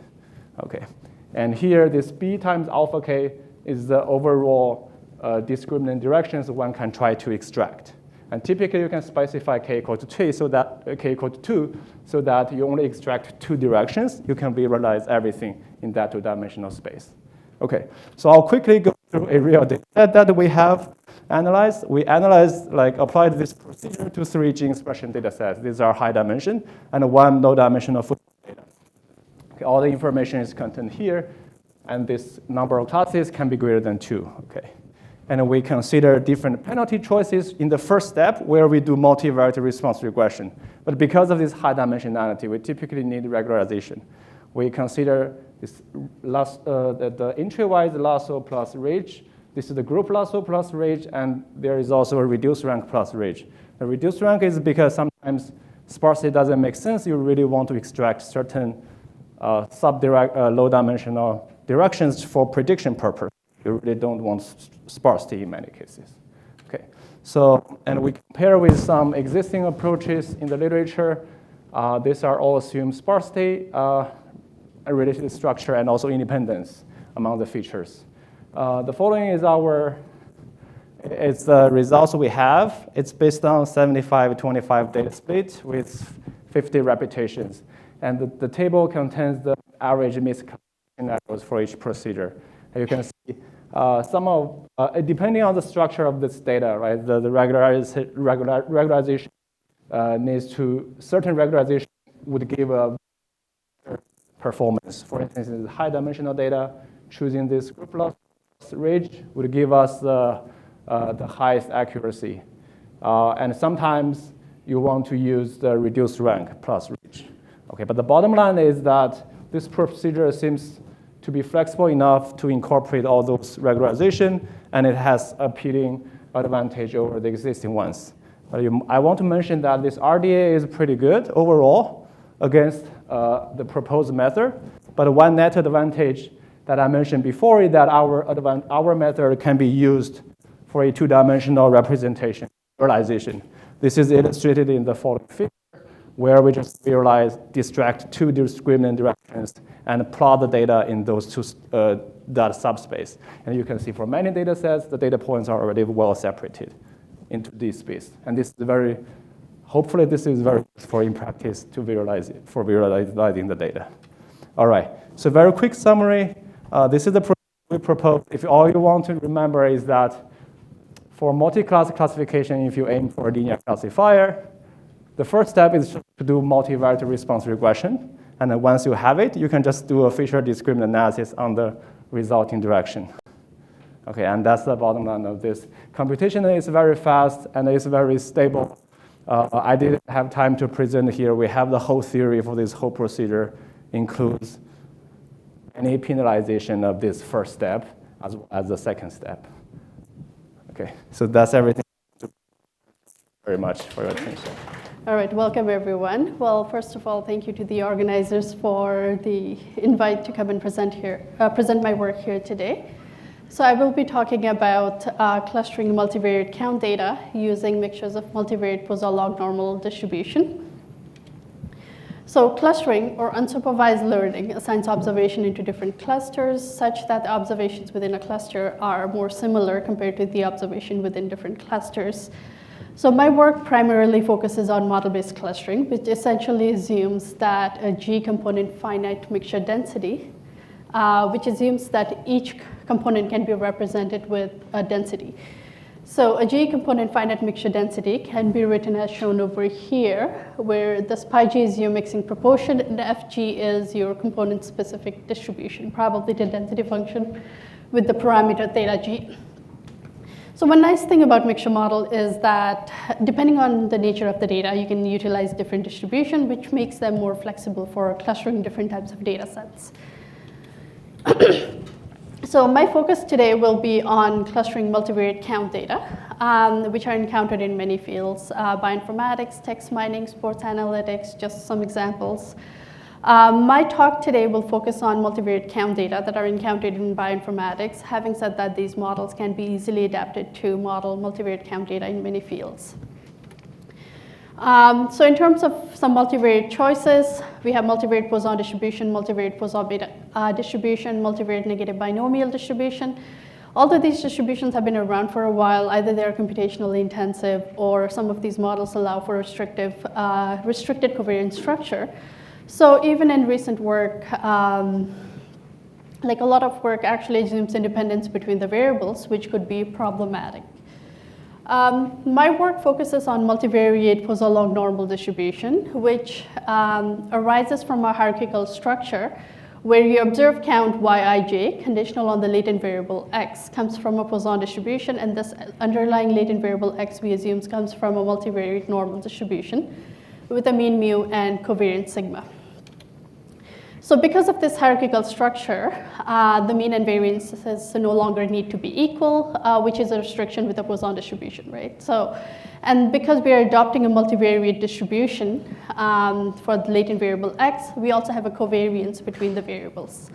Okay. And here, this B times alpha K is the overall discriminant directions one can try to extract. And typically, you can specify K equal to 2 so that K equal to 2, so that you only extract 2 directions. You can visualize everything in that 2-dimensional space. Okay, so I'll quickly go through a real data set that we have analyzed. We analyzed, applied this procedure to 3 gene expression data sets. These are high dimension and 1 low-dimensional footprint data. Okay, all the information is contained here, and this number of classes can be greater than 2. Okay. And we consider different penalty choices in the first step where we do multivariate response regression. But because of this high dimensionality, we typically need regularization. We consider this the entry-wise lasso plus ridge. This is the group lasso plus ridge, and there is also a reduced rank plus ridge. The reduced rank is because sometimes sparsity doesn't make sense. You really want to extract certain low-dimensional directions for prediction purpose. You really don't want sparsity in many cases. Okay, so, and we compare with some existing approaches in the literature. These are all assumed sparsity, related structure, and also independence among the features. The following is it's the results we have. It's based on 75-25 data split with 50 repetitions. And the table contains the average miscalculation errors for each procedure. And you can see depending on the structure of this data, right, the regularization needs to, certain regularization would give a performance. For instance, in the high dimensional data, choosing this group loss ridge would give us the highest accuracy. And sometimes you want to use the reduced rank plus ridge. Okay, but the bottom line is that this procedure seems to be flexible enough to incorporate all those regularization, and it has appealing advantage over the existing ones. But I want to mention that this RDA is pretty good overall against the proposed method. But one net advantage that I mentioned before is that our method can be used for a 2-dimensional representation, visualization. This is illustrated in the following figure, where we just distract 2 discriminant directions and plot the data in those 2 data subspace. And you can see for many data sets, the data points are already well separated into this space. And this is hopefully this is very useful in practice to visualize it, for visualizing the data. All right, so very quick summary. This is the procedure we propose. If all you want to remember is that for multi-class classification, if you aim for a linear classifier, the first step is to do multivariate response regression. And then once you have it, you can just do a feature discriminant analysis on the resulting direction. Okay, and that's the bottom line of this. Computation is very fast and it's very stable. I didn't have time to present here. We have the whole theory for this whole procedure, includes any penalization of this first step as well as the second step. Okay, so that's everything. Thank you very much for your attention. All right, welcome everyone. Well, first of all, thank you to the organizers for the invite to come and present my work here today. So I will be talking about clustering multivariate count data using mixtures of multivariate Poisson log normal distribution. So clustering or unsupervised learning assigns observation into different clusters such that the observations within a cluster are more similar compared to the observation within different clusters. So my work primarily focuses on model-based clustering, which essentially assumes that a G-component finite mixture density, which assumes that each component can be represented with a density. So a G-component finite mixture density can be written as shown over here, where this pi G is your mixing proportion, and the FG is your component-specific distribution, probability density function with the parameter theta G. So one nice thing about mixture model is that depending on the nature of the data, you can utilize different distribution, which makes them more flexible for clustering different types of data sets. So my focus today will be on clustering multivariate count data, which are encountered in many fields, bioinformatics, text mining, sports analytics, just some examples. My talk today will focus on multivariate count data that are encountered in bioinformatics. Having said that, these models can be easily adapted to model multivariate count data in many fields. So in terms of some multivariate choices, we have multivariate Poisson distribution, multivariate Poisson beta distribution, multivariate negative binomial distribution. Although these distributions have been around for a while, either they're computationally intensive or some of these models allow for restricted covariance structure. So even in recent work, like a lot of work actually assumes independence between the variables, which could be problematic. My work focuses on multivariate Poisson log normal distribution, which arises from a hierarchical structure where you observe count Yij, conditional on the latent variable x, comes from a Poisson distribution, and this underlying latent variable x we assume comes from a multivariate normal distribution with a mean mu and covariance sigma. So because of this hierarchical structure, the mean and variances no longer need to be equal, which is a restriction with the Poisson distribution, right? So, and because we are adopting a multivariate distribution for the latent variable x, we also have a covariance between the variables.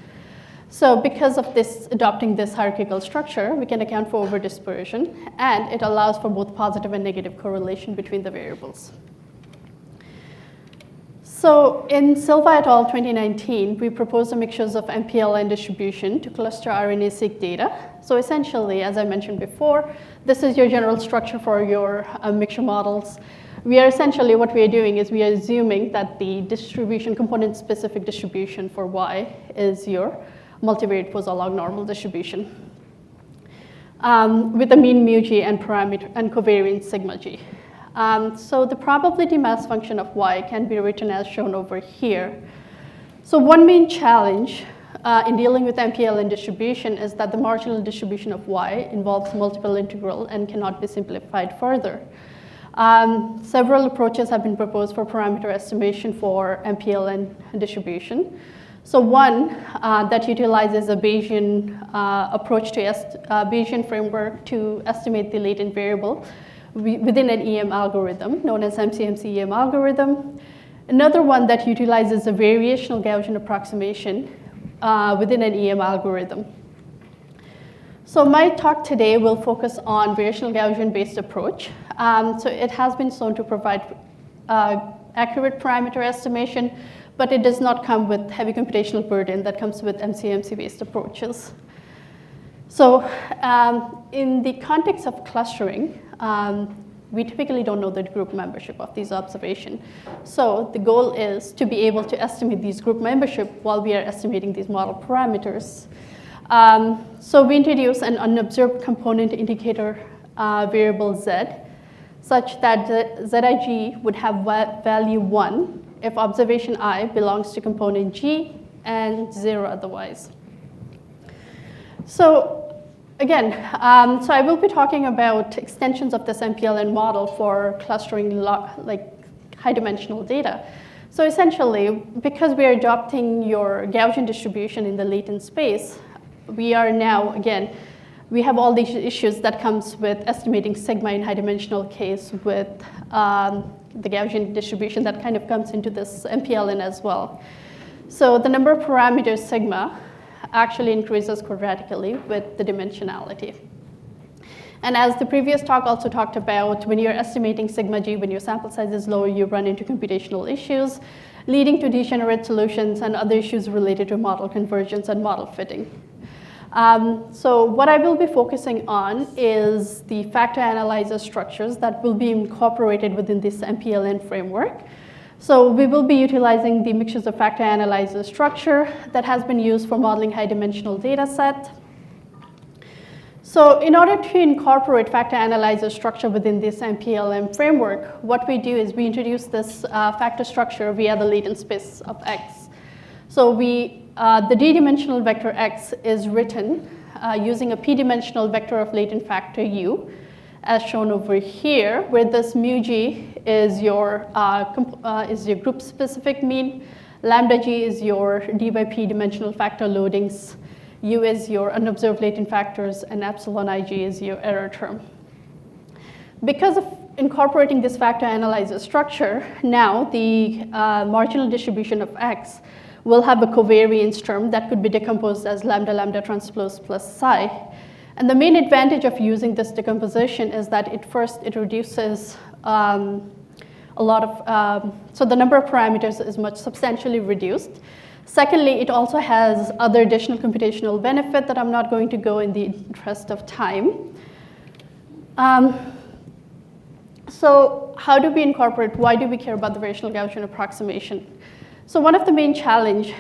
So because of this, adopting this hierarchical structure, we can account for overdispersion, and it allows for both positive and negative correlation between the variables. So in Silva et al. 2019, we proposed a mixtures of MPLN distribution to cluster RNA-seq data. So essentially, as I mentioned before, this is your general structure for your mixture models. We are essentially, what we are doing is we are assuming that the distribution, component-specific distribution for Y is your multivariate Poisson log normal distribution with a mean mu G and parameter and covariance sigma G. So the probability mass function of Y can be written as shown over here. So one main challenge in dealing with MPLN distribution is that the marginal distribution of Y involves multiple integral and cannot be simplified further. Several approaches have been proposed for parameter estimation for MPLN distribution. So one that utilizes a Bayesian approach to Bayesian framework to estimate the latent variable within an EM algorithm known as MCMC EM algorithm. Another one that utilizes a variational Gaussian approximation within an EM algorithm. So my talk today will focus on variational Gaussian-based approach. So it has been shown to provide accurate parameter estimation, but it does not come with heavy computational burden that comes with MCMC-based approaches. So in the context of clustering, we typically don't know the group membership of these observations. So the goal is to be able to estimate these group membership while we are estimating these model parameters. So we introduce an unobserved component indicator variable Z, such that Zij would have value 1 if observation I belongs to component G and 0 otherwise. So again, so I will be talking about extensions of this MPLN model for clustering like high-dimensional data. So essentially, because we are adopting your Gaussian distribution in the latent space, we are now, again, we have all these issues that comes with estimating sigma in high-dimensional case with the Gaussian distribution that kind of comes into this MPLN as well. So the number of parameters sigma actually increases quadratically with the dimensionality. And as the previous talk also talked about, when you're estimating sigma G, when your sample size is lower, you run into computational issues, leading to degenerate solutions and other issues related to model convergence and model fitting. So what I will be focusing on is the factor analyzer structures that will be incorporated within this MPLN framework. So we will be utilizing the mixtures of factor analyzer structure that has been used for modeling high-dimensional data set. So in order to incorporate factor analyzer structure within this MPLN framework, what we do is we introduce this factor structure via the latent space of X. So the d-dimensional vector X is written using a p-dimensional vector of latent factor u, as shown over here, where this mu g is your group-specific mean, lambda g is your d by p dimensional factor loadings, u is your unobserved latent factors, and epsilon ig is your error term. Because of incorporating this factor analyzer structure, now the marginal distribution of x will have a covariance term that could be decomposed as lambda lambda transpose plus psi. And the main advantage of using this decomposition is that it reduces a lot of, so the number of parameters is substantially reduced. Secondly, it also has other additional computational benefit that I'm not going to go in the interest of time. So how do we incorporate, why do we care about the variational Gaussian approximation? So one of the main challenge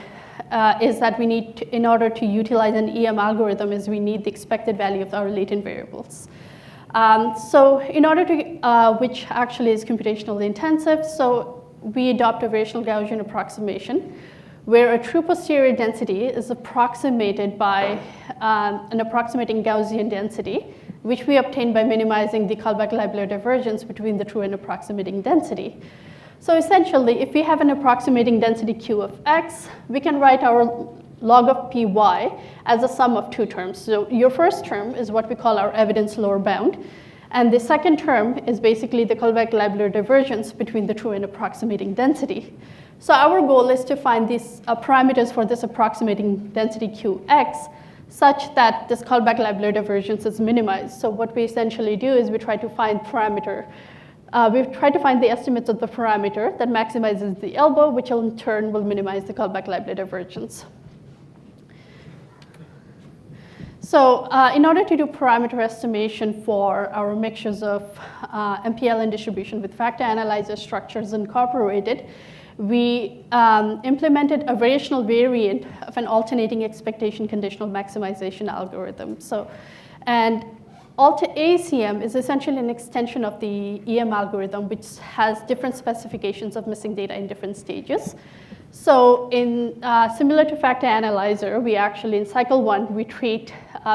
is that we need, in order to utilize an EM algorithm, is we need the expected value of our latent variables. So in order to, which actually is computationally intensive, so we adopt a variational Gaussian approximation, where a true posterior density is approximated by an approximating Gaussian density, which we obtain by minimizing the Kullback-Leibler divergence between the true and approximating density. So essentially, if we have an approximating density Q of x, we can write our log of py as a sum of two terms. So your first term is what we call our evidence lower bound, and the second term is basically the Kullback-Leibler divergence between the true and approximating density. So our goal is to find these parameters for this approximating density Qx such that this Kullback-Leibler divergence is minimized. So what we essentially do is we try to find we try to find the estimates of the parameter that maximizes the elbow, which in turn will minimize the Kullback-Leibler divergence. So in order to do parameter estimation for our mixtures of MPLN distribution with factor analyzer structures incorporated, we implemented a variational variant of an alternating expectation conditional maximization algorithm. So, and ACM is essentially an extension of the EM algorithm, which has different specifications of missing data in different stages. So in similar to factor analyzer, we actually, in cycle 1, we treat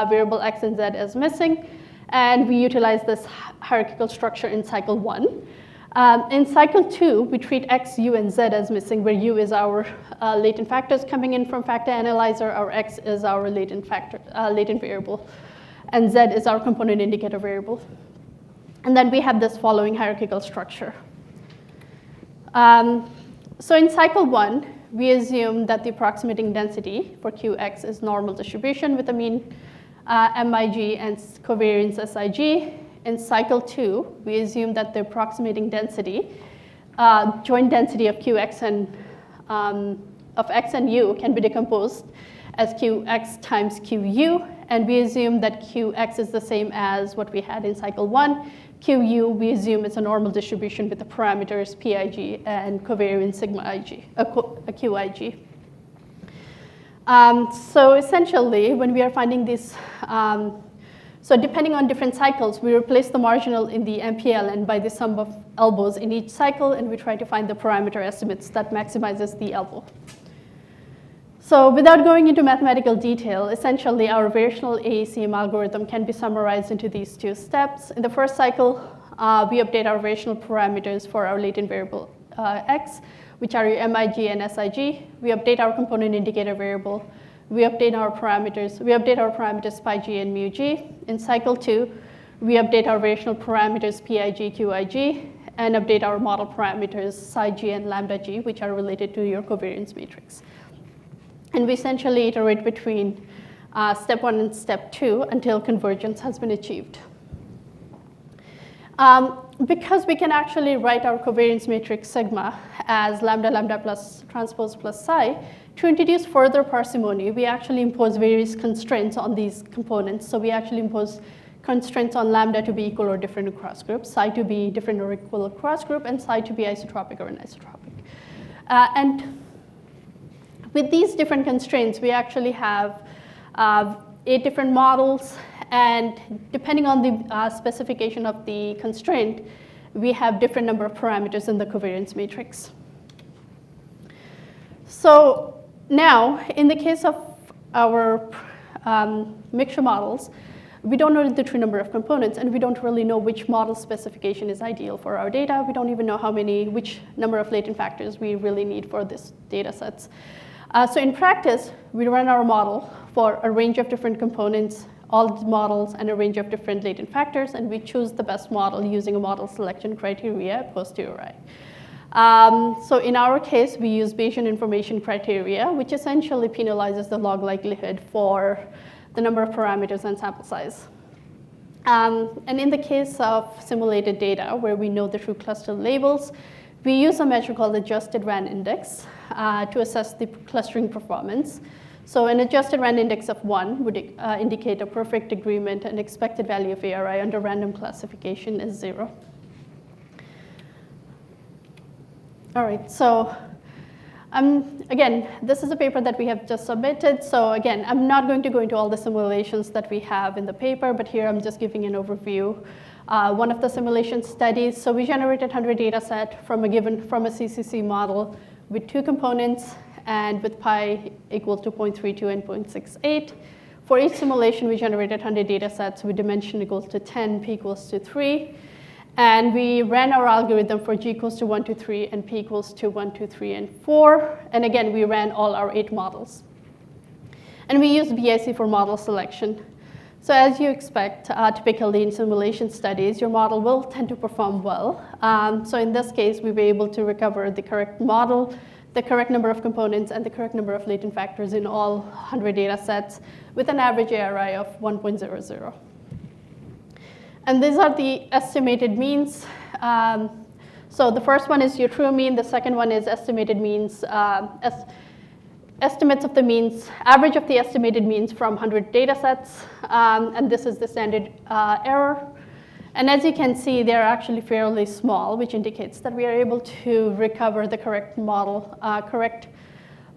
variable x and z as missing, and we utilize this hierarchical structure in cycle 1. In cycle 2, we treat x, u, and z as missing, where u is our latent factors coming in from factor analyzer, our x is our latent variable, and z is our component indicator variable. And then we have this following hierarchical structure. So in cycle 1, we assume that the approximating density for Qx is normal distribution with a mean MIG and covariance SIG. In cycle 2, we assume that the approximating density, joint density of Qx and of x and u can be decomposed as Qx times Qu, and we assume that Qx is the same as what we had in cycle 1. Qu, we assume it's a normal distribution with the parameters Pig and covariance sigma ig, Qig. So essentially, when we are finding these, so depending on different cycles, we replace the marginal in the MPLN by the sum of elbows in each cycle, and we try to find the parameter estimates that maximizes the elbow. So without going into mathematical detail, essentially our variational AACM algorithm can be summarized into these two steps. In the first cycle, we update our variational parameters for our latent variable x, which are your MIG and SIG. We update our component indicator variable. We update our parameters Pig and μg. In cycle 2, we update our variational parameters Pig, Qig, and update our model parameters psi g and lambda g, which are related to your covariance matrix. And we essentially iterate between step 1 and step 2 until convergence has been achieved. Because we can actually write our covariance matrix sigma as lambda lambda plus transpose plus psi, to introduce further parsimony, we actually impose various constraints on these components. So we actually impose constraints on lambda to be equal or different across groups, psi to be different or equal across group, and psi to be isotropic or anisotropic. And with these different constraints, we actually have 8 different models, and depending on the specification of the constraint, we have different number of parameters in the covariance matrix. So now, in the case of our mixture models, we don't know the true number of components, and we don't really know which model specification is ideal for our data. We don't even know which number of latent factors we really need for this data sets. So in practice, we run our model for a range of different components, all the models, and a range of different latent factors, and we choose the best model using a model selection criteria a posteriori. So in our case, we use Bayesian information criteria, which essentially penalizes the log likelihood for the number of parameters and sample size. And in the case of simulated data, where we know the true cluster labels, we use a measure called adjusted RAND index to assess the clustering performance. So an adjusted RAND index of 1 would indicate a perfect agreement, and expected value of ARI under random classification is 0. All right, so again, this is a paper that we have just submitted. So again, I'm not going to go into all the simulations that we have in the paper, but here I'm just giving an overview. One of the simulation studies, so we generated 100 data set from a CCC model with 2 components and with pi equal to 0.32 and 0.68. For each simulation, we generated 100 data sets with dimension equals to 10, p equals to 3. And we ran our algorithm for g equals to 1 to 3 and p equals to 1, 2, 3, and 4. And again, we ran all our 8 models. And we used BIC for model selection. So as you expect, typically in simulation studies, your model will tend to perform well. So in this case, we were able to recover the correct model, the correct number of components, and the correct number of latent factors in all 100 data sets with an average ARI of 1.00. And these are the estimated means. So the first one is your true mean. The second one is estimated means, estimates of the means, average of the estimated means from 100 data sets. And this is the standard error. And as you can see, they're actually fairly small, which indicates that we are able to recover the correct model, correct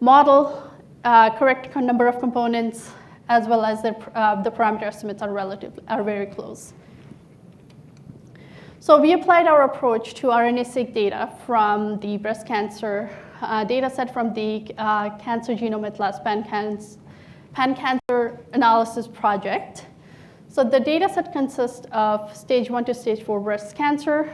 number of components, as well as the parameter estimates are very close. So we applied our approach to RNA-seq data from the breast cancer data set from the Cancer Genome Atlas Pan-Cancer Analysis Project. So the data set consists of stage 1 to stage 4 breast cancer.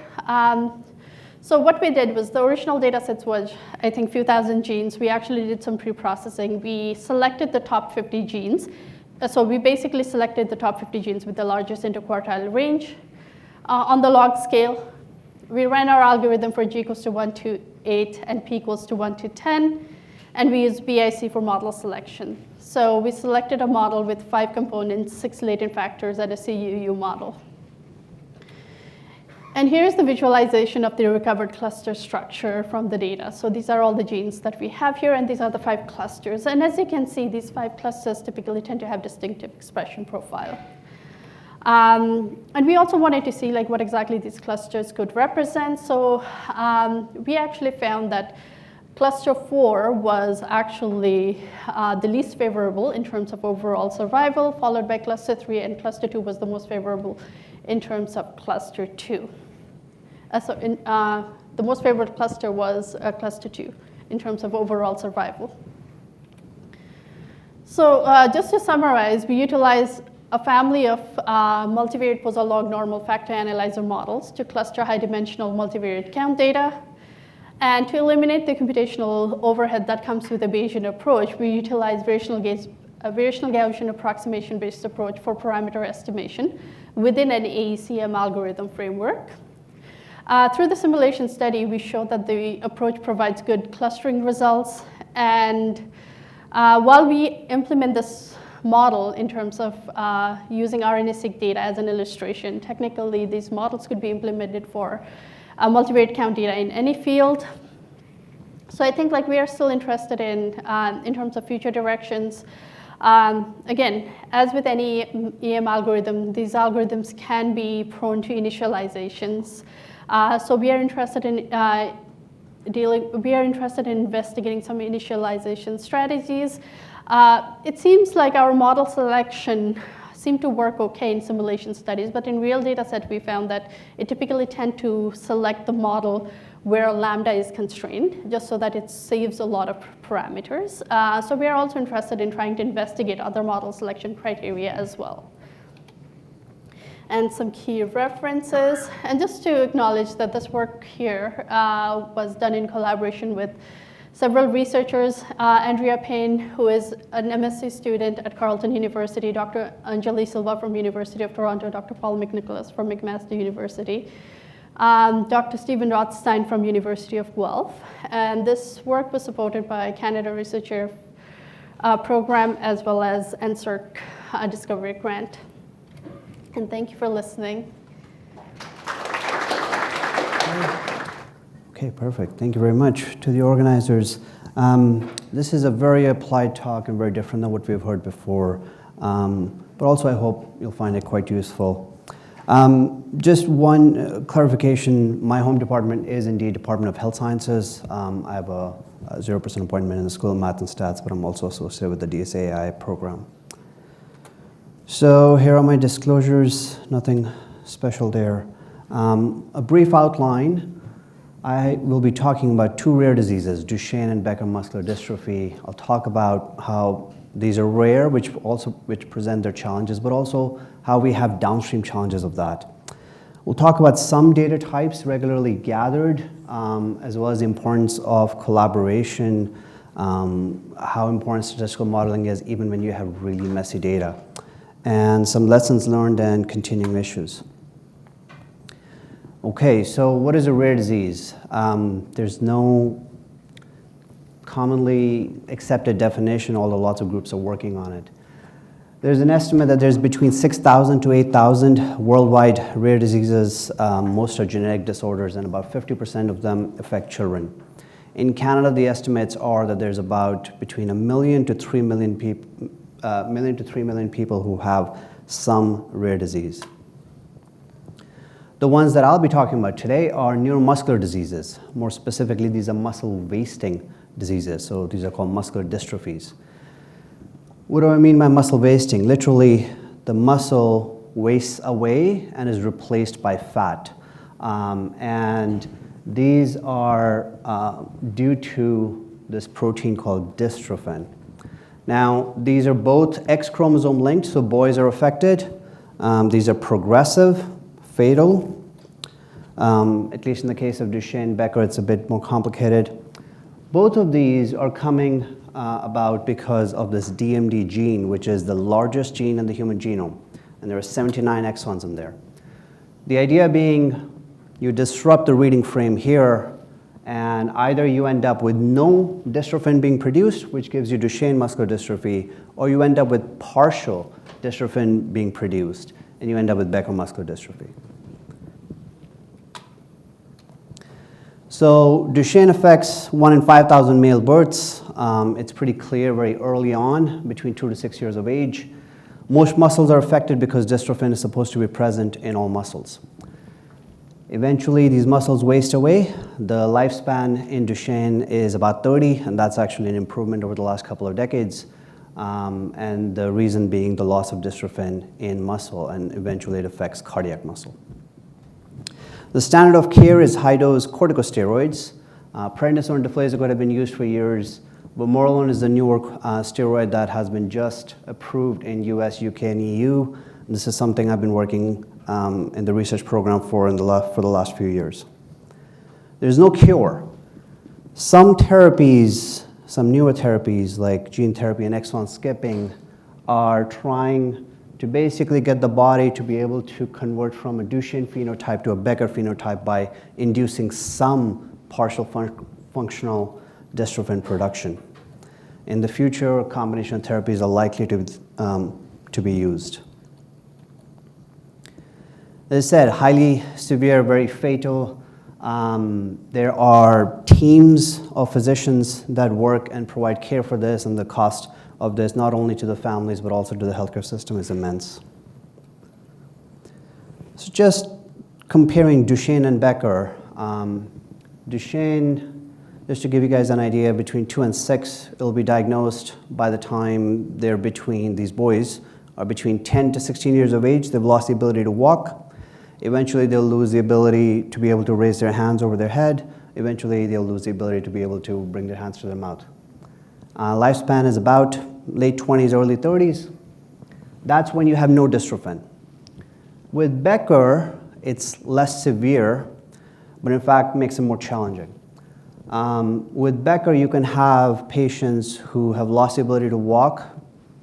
So what we did was the original data sets was, I think, a few thousand genes. We actually did some pre-processing. We selected the top 50 genes. So we basically selected the top 50 genes with the largest interquartile range. On the log scale, we ran our algorithm for g equals to 1 to 8 and p equals to 1 to 10. And we used BIC for model selection. So we selected a model with 5 components, 6 latent factors, and a CUU model. And here's the visualization of the recovered cluster structure from the data. So these are all the genes that we have here, and these are the 5 clusters. And as you can see, these 5 clusters typically tend to have distinctive expression profile. And we also wanted to see what exactly these clusters could represent. So we actually found that cluster 4 was actually the least favorable in terms of overall survival, followed by cluster 3, and cluster 2 was the most favorable in terms of cluster 2. The most favorable cluster was cluster 2 in terms of overall survival. So just to summarize, we utilize a family of multivariate Poisson log normal factor analyzer models to cluster high-dimensional multivariate count data. And to eliminate the computational overhead that comes with a Bayesian approach, we utilize variational Gaussian approximation-based approach for parameter estimation within an AECM algorithm framework. Through the simulation study, we showed that the approach provides good clustering results. And while we implement this model in terms of using RNA-seq data as an illustration, technically these models could be implemented for multivariate count data in any field. So I think we are still interested in terms of future directions. Again, as with any EM algorithm, these algorithms can be prone to initializations. So we are interested in investigating some initialization strategies. It seems like our model selection seem to work okay in simulation studies, but in real data set, we found that it typically tend to select the model where lambda is constrained, just so that it saves a lot of parameters. So we are also interested in trying to investigate other model selection criteria as well. And some key references. And just to acknowledge that this work here was done in collaboration with several researchers, Andrea Payne, who is an MSc student at Carleton University, Dr. Anjali Silva from University of Toronto, Dr. Paul McNicholas from McMaster University, Dr. Stephen Rothstein from University of Guelph. And this work was supported by Canada Researcher Program as well as NSERC Discovery Grant. And thank you for listening. Okay, perfect. Thank you very much to the organizers. This is a very applied talk and very different than what we've heard before, but also I hope you'll find it quite useful. Just one clarification, my home department is indeed Department of Health Sciences. I have a 0% appointment in the School of Math and Stats, but I'm also associated with the DSAI program. So here are my disclosures, nothing special there. A brief outline. I will be talking about two rare diseases, Duchenne and Becker muscular dystrophy. I'll talk about how these are rare, which present their challenges, but also how we have downstream challenges of that. We'll talk about some data types regularly gathered, as well as the importance of collaboration, how important statistical modeling is even when you have really messy data, and some lessons learned and continuing issues. Okay, so what is a rare disease? There's no commonly accepted definition, although lots of groups are working on it. There's an estimate that there's between 6,000 to 8,000 worldwide rare diseases. Most are genetic disorders, and about 50% of them affect children. In Canada, the estimates are that there's about between 1 million to 3 million people who have some rare disease. The ones that I'll be talking about today are neuromuscular diseases. More specifically, these are muscle wasting diseases. So these are called muscular dystrophies. What do I mean by muscle wasting? Literally, the muscle wastes away and is replaced by fat. And these are due to this protein called dystrophin. Now, these are both X chromosome linked, so boys are affected. These are progressive, fatal. At least in the case of Duchenne, Becker, it's a bit more complicated. Both of these are coming about because of this DMD gene, which is the largest gene in the human genome. And there are 79 exons in there. The idea being you disrupt the reading frame here, and either you end up with no dystrophin being produced, which gives you Duchenne muscular dystrophy, or you end up with partial dystrophin being produced, and you end up with Becker muscular dystrophy. So Duchenne affects 1 in 5,000 male births. It's pretty clear very early on, between 2 to 6 years of age. Most muscles are affected because dystrophin is supposed to be present in all muscles. Eventually, these muscles waste away. The lifespan in Duchenne is about 30, and that's actually an improvement over the last couple of decades. And the reason being the loss of dystrophin in muscle, and eventually it affects cardiac muscle. The standard of care is high-dose corticosteroids. Prednisone and deflazacort have been used for years. Vamorolone is the newer steroid that has been just approved in US, UK, and EU. And this is something I've been working in the research program for the last few years. There's no cure. Some therapies, some newer therapies like gene therapy and exon skipping are trying to basically get the body to be able to convert from a Duchenne phenotype to a Becker phenotype by inducing some partial functional dystrophin production. In the future, combination therapies are likely to be used. As I said, highly severe, very fatal. There are teams of physicians that work and provide care for this, and the cost of this, not only to the families, but also to the healthcare system, is immense. So just comparing Duchenne and Becker. Duchenne, just to give you guys an idea, between 2 and 6, it'll be diagnosed by the time they're between, these boys are between 10 to 16 years of age, they've lost the ability to walk. Eventually, they'll lose the ability to be able to raise their hands over their head. Eventually, they'll lose the ability to be able to bring their hands to their mouth. Lifespan is about late 20s, early 30s. That's when you have no dystrophin. With Becker, it's less severe, but in fact makes it more challenging. With Becker, you can have patients who have lost the ability to walk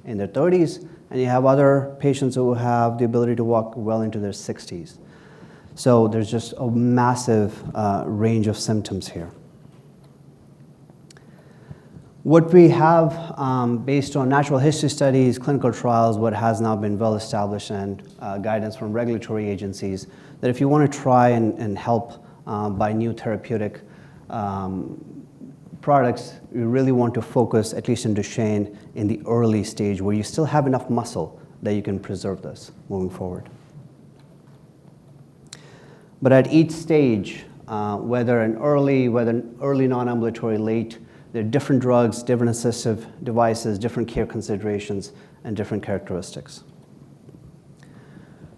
in their 30s, and you have other patients who have the ability to walk well into their 60s. So there's just a massive range of symptoms here. What we have, based on natural history studies, clinical trials, what has now been well established, and guidance from regulatory agencies, that if you want to try and help by new therapeutic products, you really want to focus, at least in Duchenne, in the early stage where you still have enough muscle that you can preserve this moving forward. But at each stage, whether early non-ambulatory, late, there are different drugs, different assistive devices, different care considerations, and different characteristics.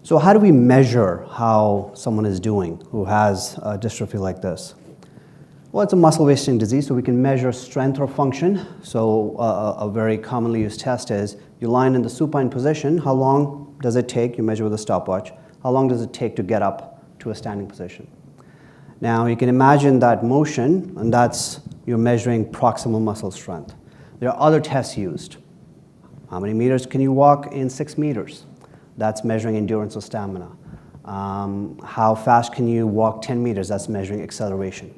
So how do we measure how someone is doing who has a dystrophy like this? Well, it's a muscle wasting disease, so we can measure strength or function. So a very commonly used test is you lie in the supine position. How long does it take? You measure with a stopwatch. How long does it take to get up to a standing position? Now, you can imagine that motion, and you're measuring proximal muscle strength. There are other tests used. How many meters can you walk in 6 meters? That's measuring endurance or stamina. How fast can you walk 10 meters? That's measuring acceleration.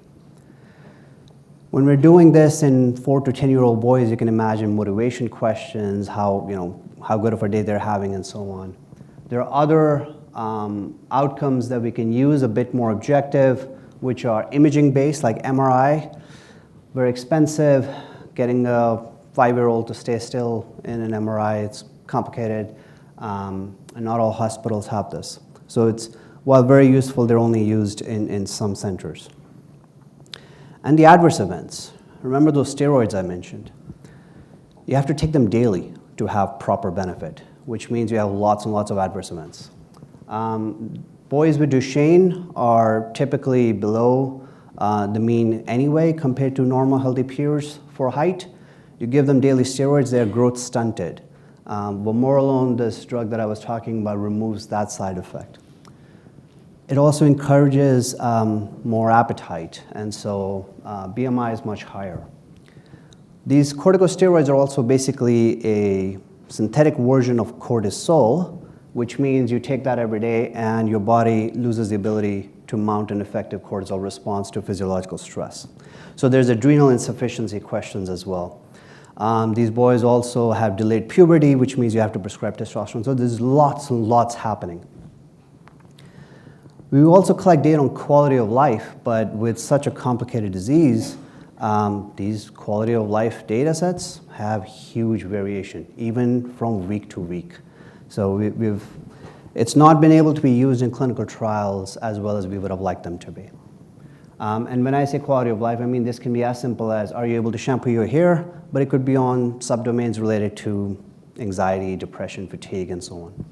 When we're doing this in 4 to 10-year-old boys, you can imagine motivation questions, how good of a day they're having, and so on. There are other outcomes that we can use, a bit more objective, which are imaging-based, like MRI. Very expensive. Getting a 5-year-old to stay still in an MRI, it's complicated, and not all hospitals have this. So while very useful, they're only used in some centers. And the adverse events. Remember those steroids I mentioned? You have to take them daily to have proper benefit, which means you have lots and lots of adverse events. Boys with Duchenne are typically below the mean anyway compared to normal healthy peers for height. You give them daily steroids, they're growth stunted. Vamorolone, this drug that I was talking about, removes that side effect. It also encourages more appetite, and so BMI is much higher. These corticosteroids are also basically a synthetic version of cortisol, which means you take that every day and your body loses the ability to mount an effective cortisol response to physiological stress. So there's adrenal insufficiency questions as well. These boys also have delayed puberty, which means you have to prescribe testosterone. So there's lots and lots happening. We also collect data on quality of life, but with such a complicated disease, these quality of life data sets have huge variation, even from week to week. So it's not been able to be used in clinical trials as well as we would have liked them to be. And when I say quality of life, I mean this can be as simple as, are you able to shampoo your hair? But it could be on subdomains related to anxiety, depression, fatigue, and so on.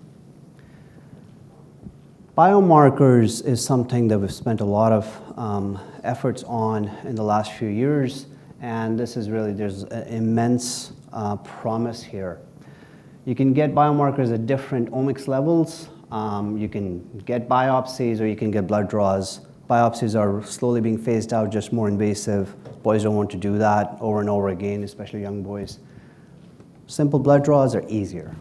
Biomarkers is something that we've spent a lot of efforts on in the last few years, and this is really, there's an immense promise here. You can get biomarkers at different omics levels. You can get biopsies or you can get blood draws. Biopsies are slowly being phased out, just more invasive. Boys don't want to do that over and over again, especially young boys. Simple blood draws are easier.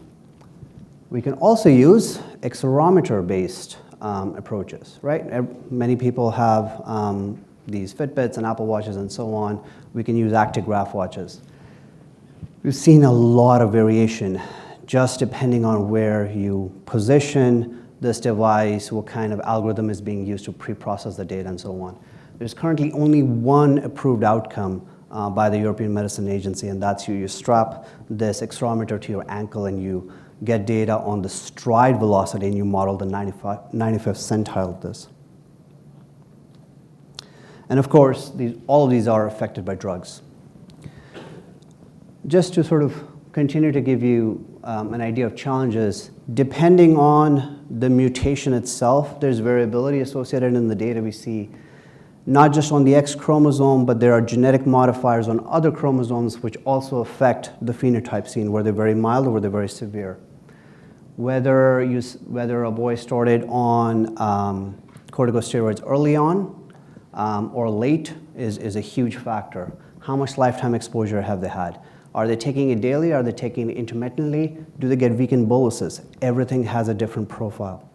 We can also use accelerometer-based approaches, right? Many people have these Fitbits and Apple Watches and so on. We can use actigraph watches. We've seen a lot of variation just depending on where you position this device, what kind of algorithm is being used to pre-process the data, and so on. There's currently only one approved outcome by the European Medicine Agency, and that's you strap this accelerometer to your ankle and you get data on the stride velocity and you model the 95th centile of this. And of course, all of these are affected by drugs. Just to sort of continue to give you an idea of challenges, depending on the mutation itself, there's variability associated in the data we see, not just on the X chromosome, but there are genetic modifiers on other chromosomes which also affect the phenotype seen, whether they're very mild or whether they're very severe. Whether a boy started on corticosteroids early on or late is a huge factor. How much lifetime exposure have they had? Are they taking it daily? Are they taking it intermittently? Do they get weekend boluses? Everything has a different profile.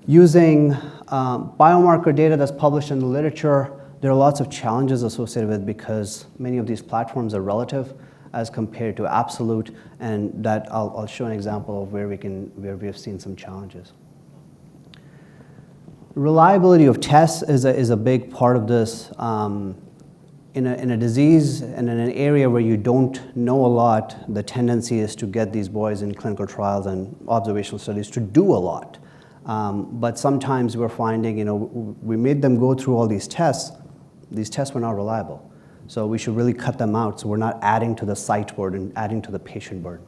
Using biomarker data that's published in the literature, there are lots of challenges associated with it because many of these platforms are relative as compared to absolute, and that I'll show an example of where we have seen some challenges. Reliability of tests is a big part of this. In a disease and in an area where you don't know a lot, the tendency is to get these boys in clinical trials and observational studies to do a lot. But sometimes we're finding, we made them go through all these tests were not reliable. So we should really cut them out so we're not adding to the site burden, adding to the patient burden.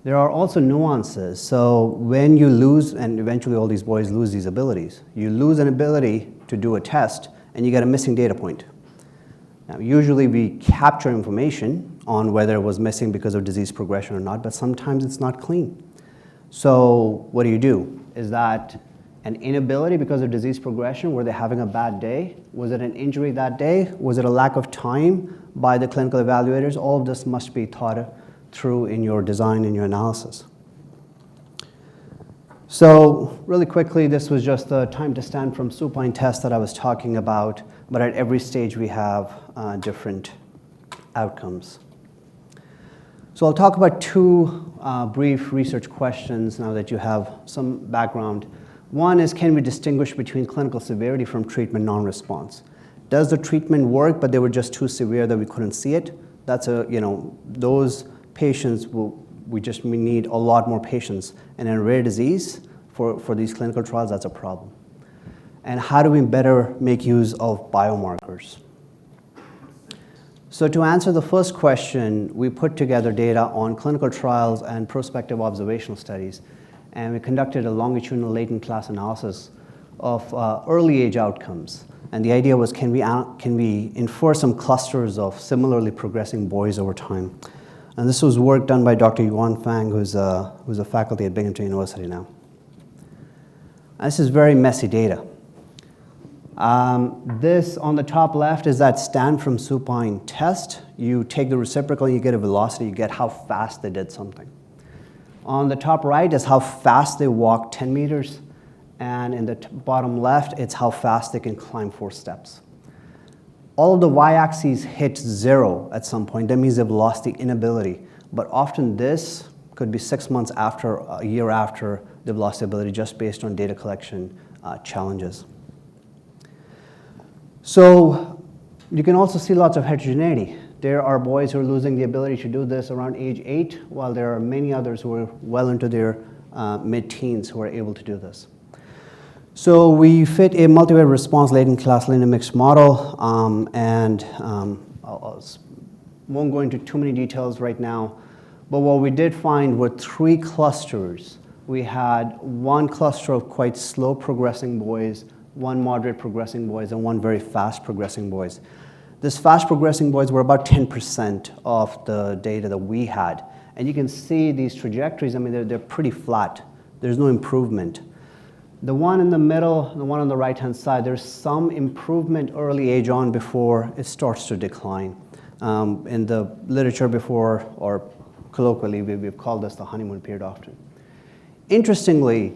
There are also nuances. So when you lose, and eventually all these boys lose these abilities, you lose an ability to do a test and you get a missing data point. Now, usually we capture information on whether it was missing because of disease progression or not, but sometimes it's not clean. So what do? Is that an inability because of disease progression? Were they having a bad day? Was it an injury that day? Was it a lack of time by the clinical evaluators? All of this must be thought through in your design and your analysis. So really quickly, this was just the time to stand from supine test that I was talking about, but at every stage we have different outcomes. So I'll talk about two brief research questions now that you have some background. One is, can we distinguish between clinical severity from treatment non-response? Does the treatment work, but they were just too severe that we couldn't see it? That's those patients we need a lot more patients. And in rare disease, for these clinical trials, that's a problem. And how do we better make use of biomarkers? So to answer the first question, we put together data on clinical trials and prospective observational studies. And we conducted a longitudinal latent class analysis of early age outcomes. And the idea was, can we infer some clusters of similarly progressing boys over time? And this was work done by Dr. Yuan Fang, who's a faculty at Binghamton University now. And this is very messy data. This on the top left is that stand from supine test. You take the reciprocal, you get a velocity, you get how fast they did something. On the top right is how fast they walk 10 meters. And in the bottom left, it's how fast they can climb 4 steps. All of the y-axes hit 0 at some point. That means they've lost the inability. But often this could be 6 months after, a year after they've lost the ability, just based on data collection challenges. So you can also see lots of heterogeneity. There are boys who are losing the ability to do this around age 8, while there are many others who are well into their mid-teens who are able to do this. So we fit a multivariate response latent class linear mixed model, I won't go into too many details right now, but what we did find were 3 clusters. We had 1 cluster of quite slow progressing boys, 1 moderate progressing boys, and 1 very fast progressing boys. This fast progressing boys were about 10% of the data that we had. And you can see these trajectories, I mean, they're pretty flat. There's no improvement. The one in the middle, the one on the right-hand side, there's some improvement early age on before it starts to decline. In the literature before, or colloquially, we've called this the honeymoon period often. Interestingly,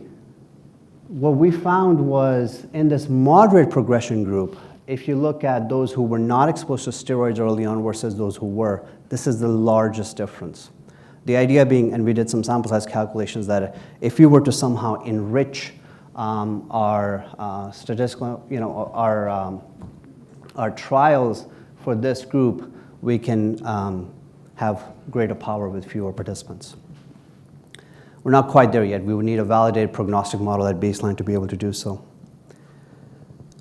what we found was in this moderate progression group, if you look at those who were not exposed to steroids early on versus those who were, this is the largest difference. The idea being, and we did some sample size calculations, that if we were to somehow enrich our statistical, our trials for this group, we can have greater power with fewer participants. We're not quite there yet. We would need a validated prognostic model at baseline to be able to do so.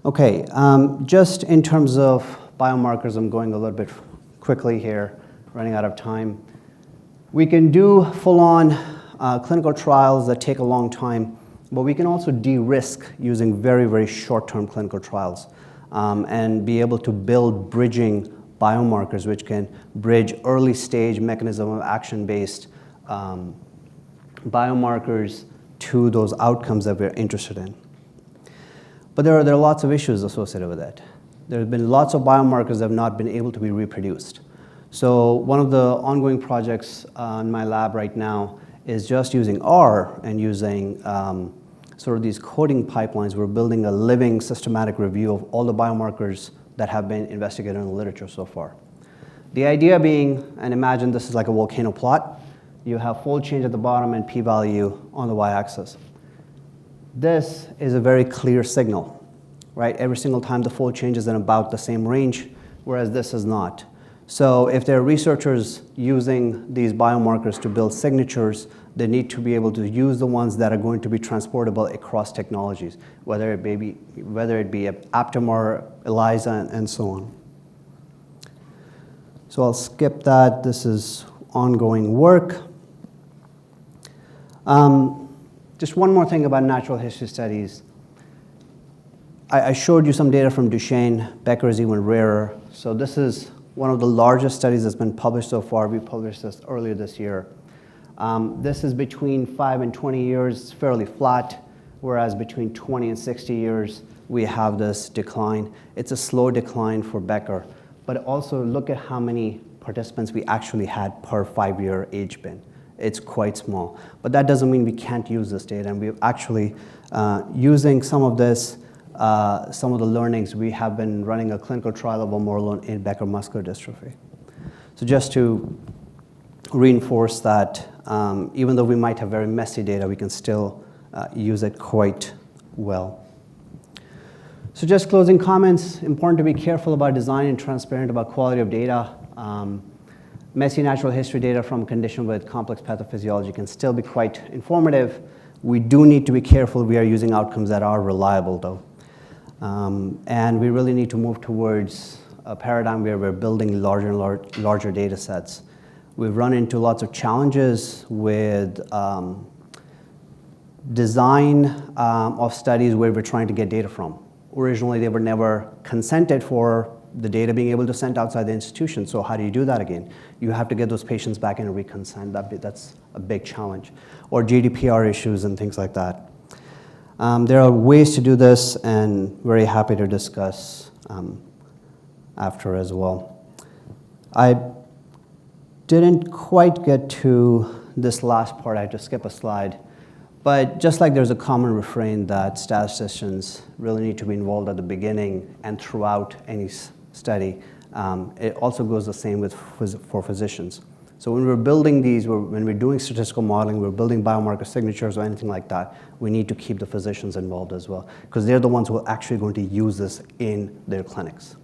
Okay, just in terms of biomarkers, I'm going a little bit quickly here, running out of time. We can do full-on clinical trials that take a long time, but we can also de-risk using very, very short-term clinical trials and be able to build bridging biomarkers which can bridge early stage mechanism of action-based biomarkers to those outcomes that we're interested in. But there are lots of issues associated with it. There have been lots of biomarkers that have not been able to be reproduced. So one of the ongoing projects in my lab right now is just using R and using sort of these coding pipelines. We're building a living systematic review of all the biomarkers that have been investigated in the literature so far. The idea being, and imagine this is like a volcano plot, you have fold change at the bottom and p-value on the y-axis. This is a very clear signal, right? Every single time the fold change is in about the same range, whereas this is not. So if there are researchers using these biomarkers to build signatures, they need to be able to use the ones that are going to be transportable across technologies, whether it be Aptamer, ELISA, and so on. So I'll skip that. This is ongoing work. Just one more thing about natural history studies. I showed you some data from Duchenne. Becker is even rarer. So this is one of the largest studies that's been published so far. We published this earlier this year. This is between 5 and 20 years, it's fairly flat, whereas between 20 and 60 years, we have this decline. It's a slow decline for Becker, but also look at how many participants we actually had per 5-year age bin. It's quite small, but that doesn't mean we can't use this data, and we're actually using some of this, some of the learnings. We have been running a clinical trial of vamorolone in Becker muscular dystrophy. So just to reinforce that, even though we might have very messy data, we can still use it quite well. So just closing comments, important to be careful about design and transparent about quality of data. Messy natural history data from a condition with complex pathophysiology can still be quite informative. We do need to be careful we are using outcomes that are reliable though. And we really need to move towards a paradigm where we're building larger and larger data sets. We've run into lots of challenges with design of studies where we're trying to get data from. Originally, they were never consented for the data being able to send outside the institution. So how do you do that again? You have to get those patients back in and reconsent. That's a big challenge. Or GDPR issues and things like that. There are ways to do this, and very happy to discuss after as well. I didn't quite get to this last part. I had to skip a slide. But just like there's a common refrain that statisticians really need to be involved at the beginning and throughout any study, it also goes the same for physicians. So when we're building these, when we're doing statistical modeling, we're building biomarker signatures or anything like that, we need to keep the physicians involved as well, because they're the ones who are actually going to use this in their clinics.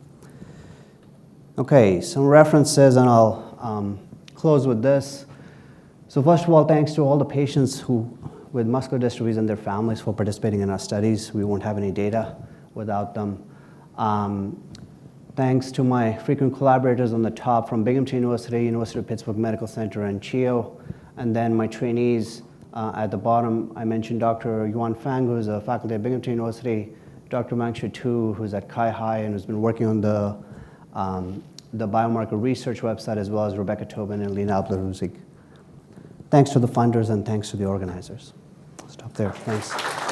Okay, some references, and I'll close with this. So first of all, thanks to all the patients with muscular dystrophies and their families for participating in our studies. We won't have any data without them. Thanks to my frequent collaborators on the top from Binghamton University, University of Pittsburgh Medical Center, and CHIO, and then my trainees at the bottom. I mentioned Dr. Yuan Fang, who's a faculty at Binghamton University, Dr. Mangshu Tu, who's at Kai-Hai and who's been working on the biomarker research website, as well as Rebecca Tobin and Lena Abler-Ruzig. Thanks to the funders and thanks to the organizers. I'll stop there. Thanks.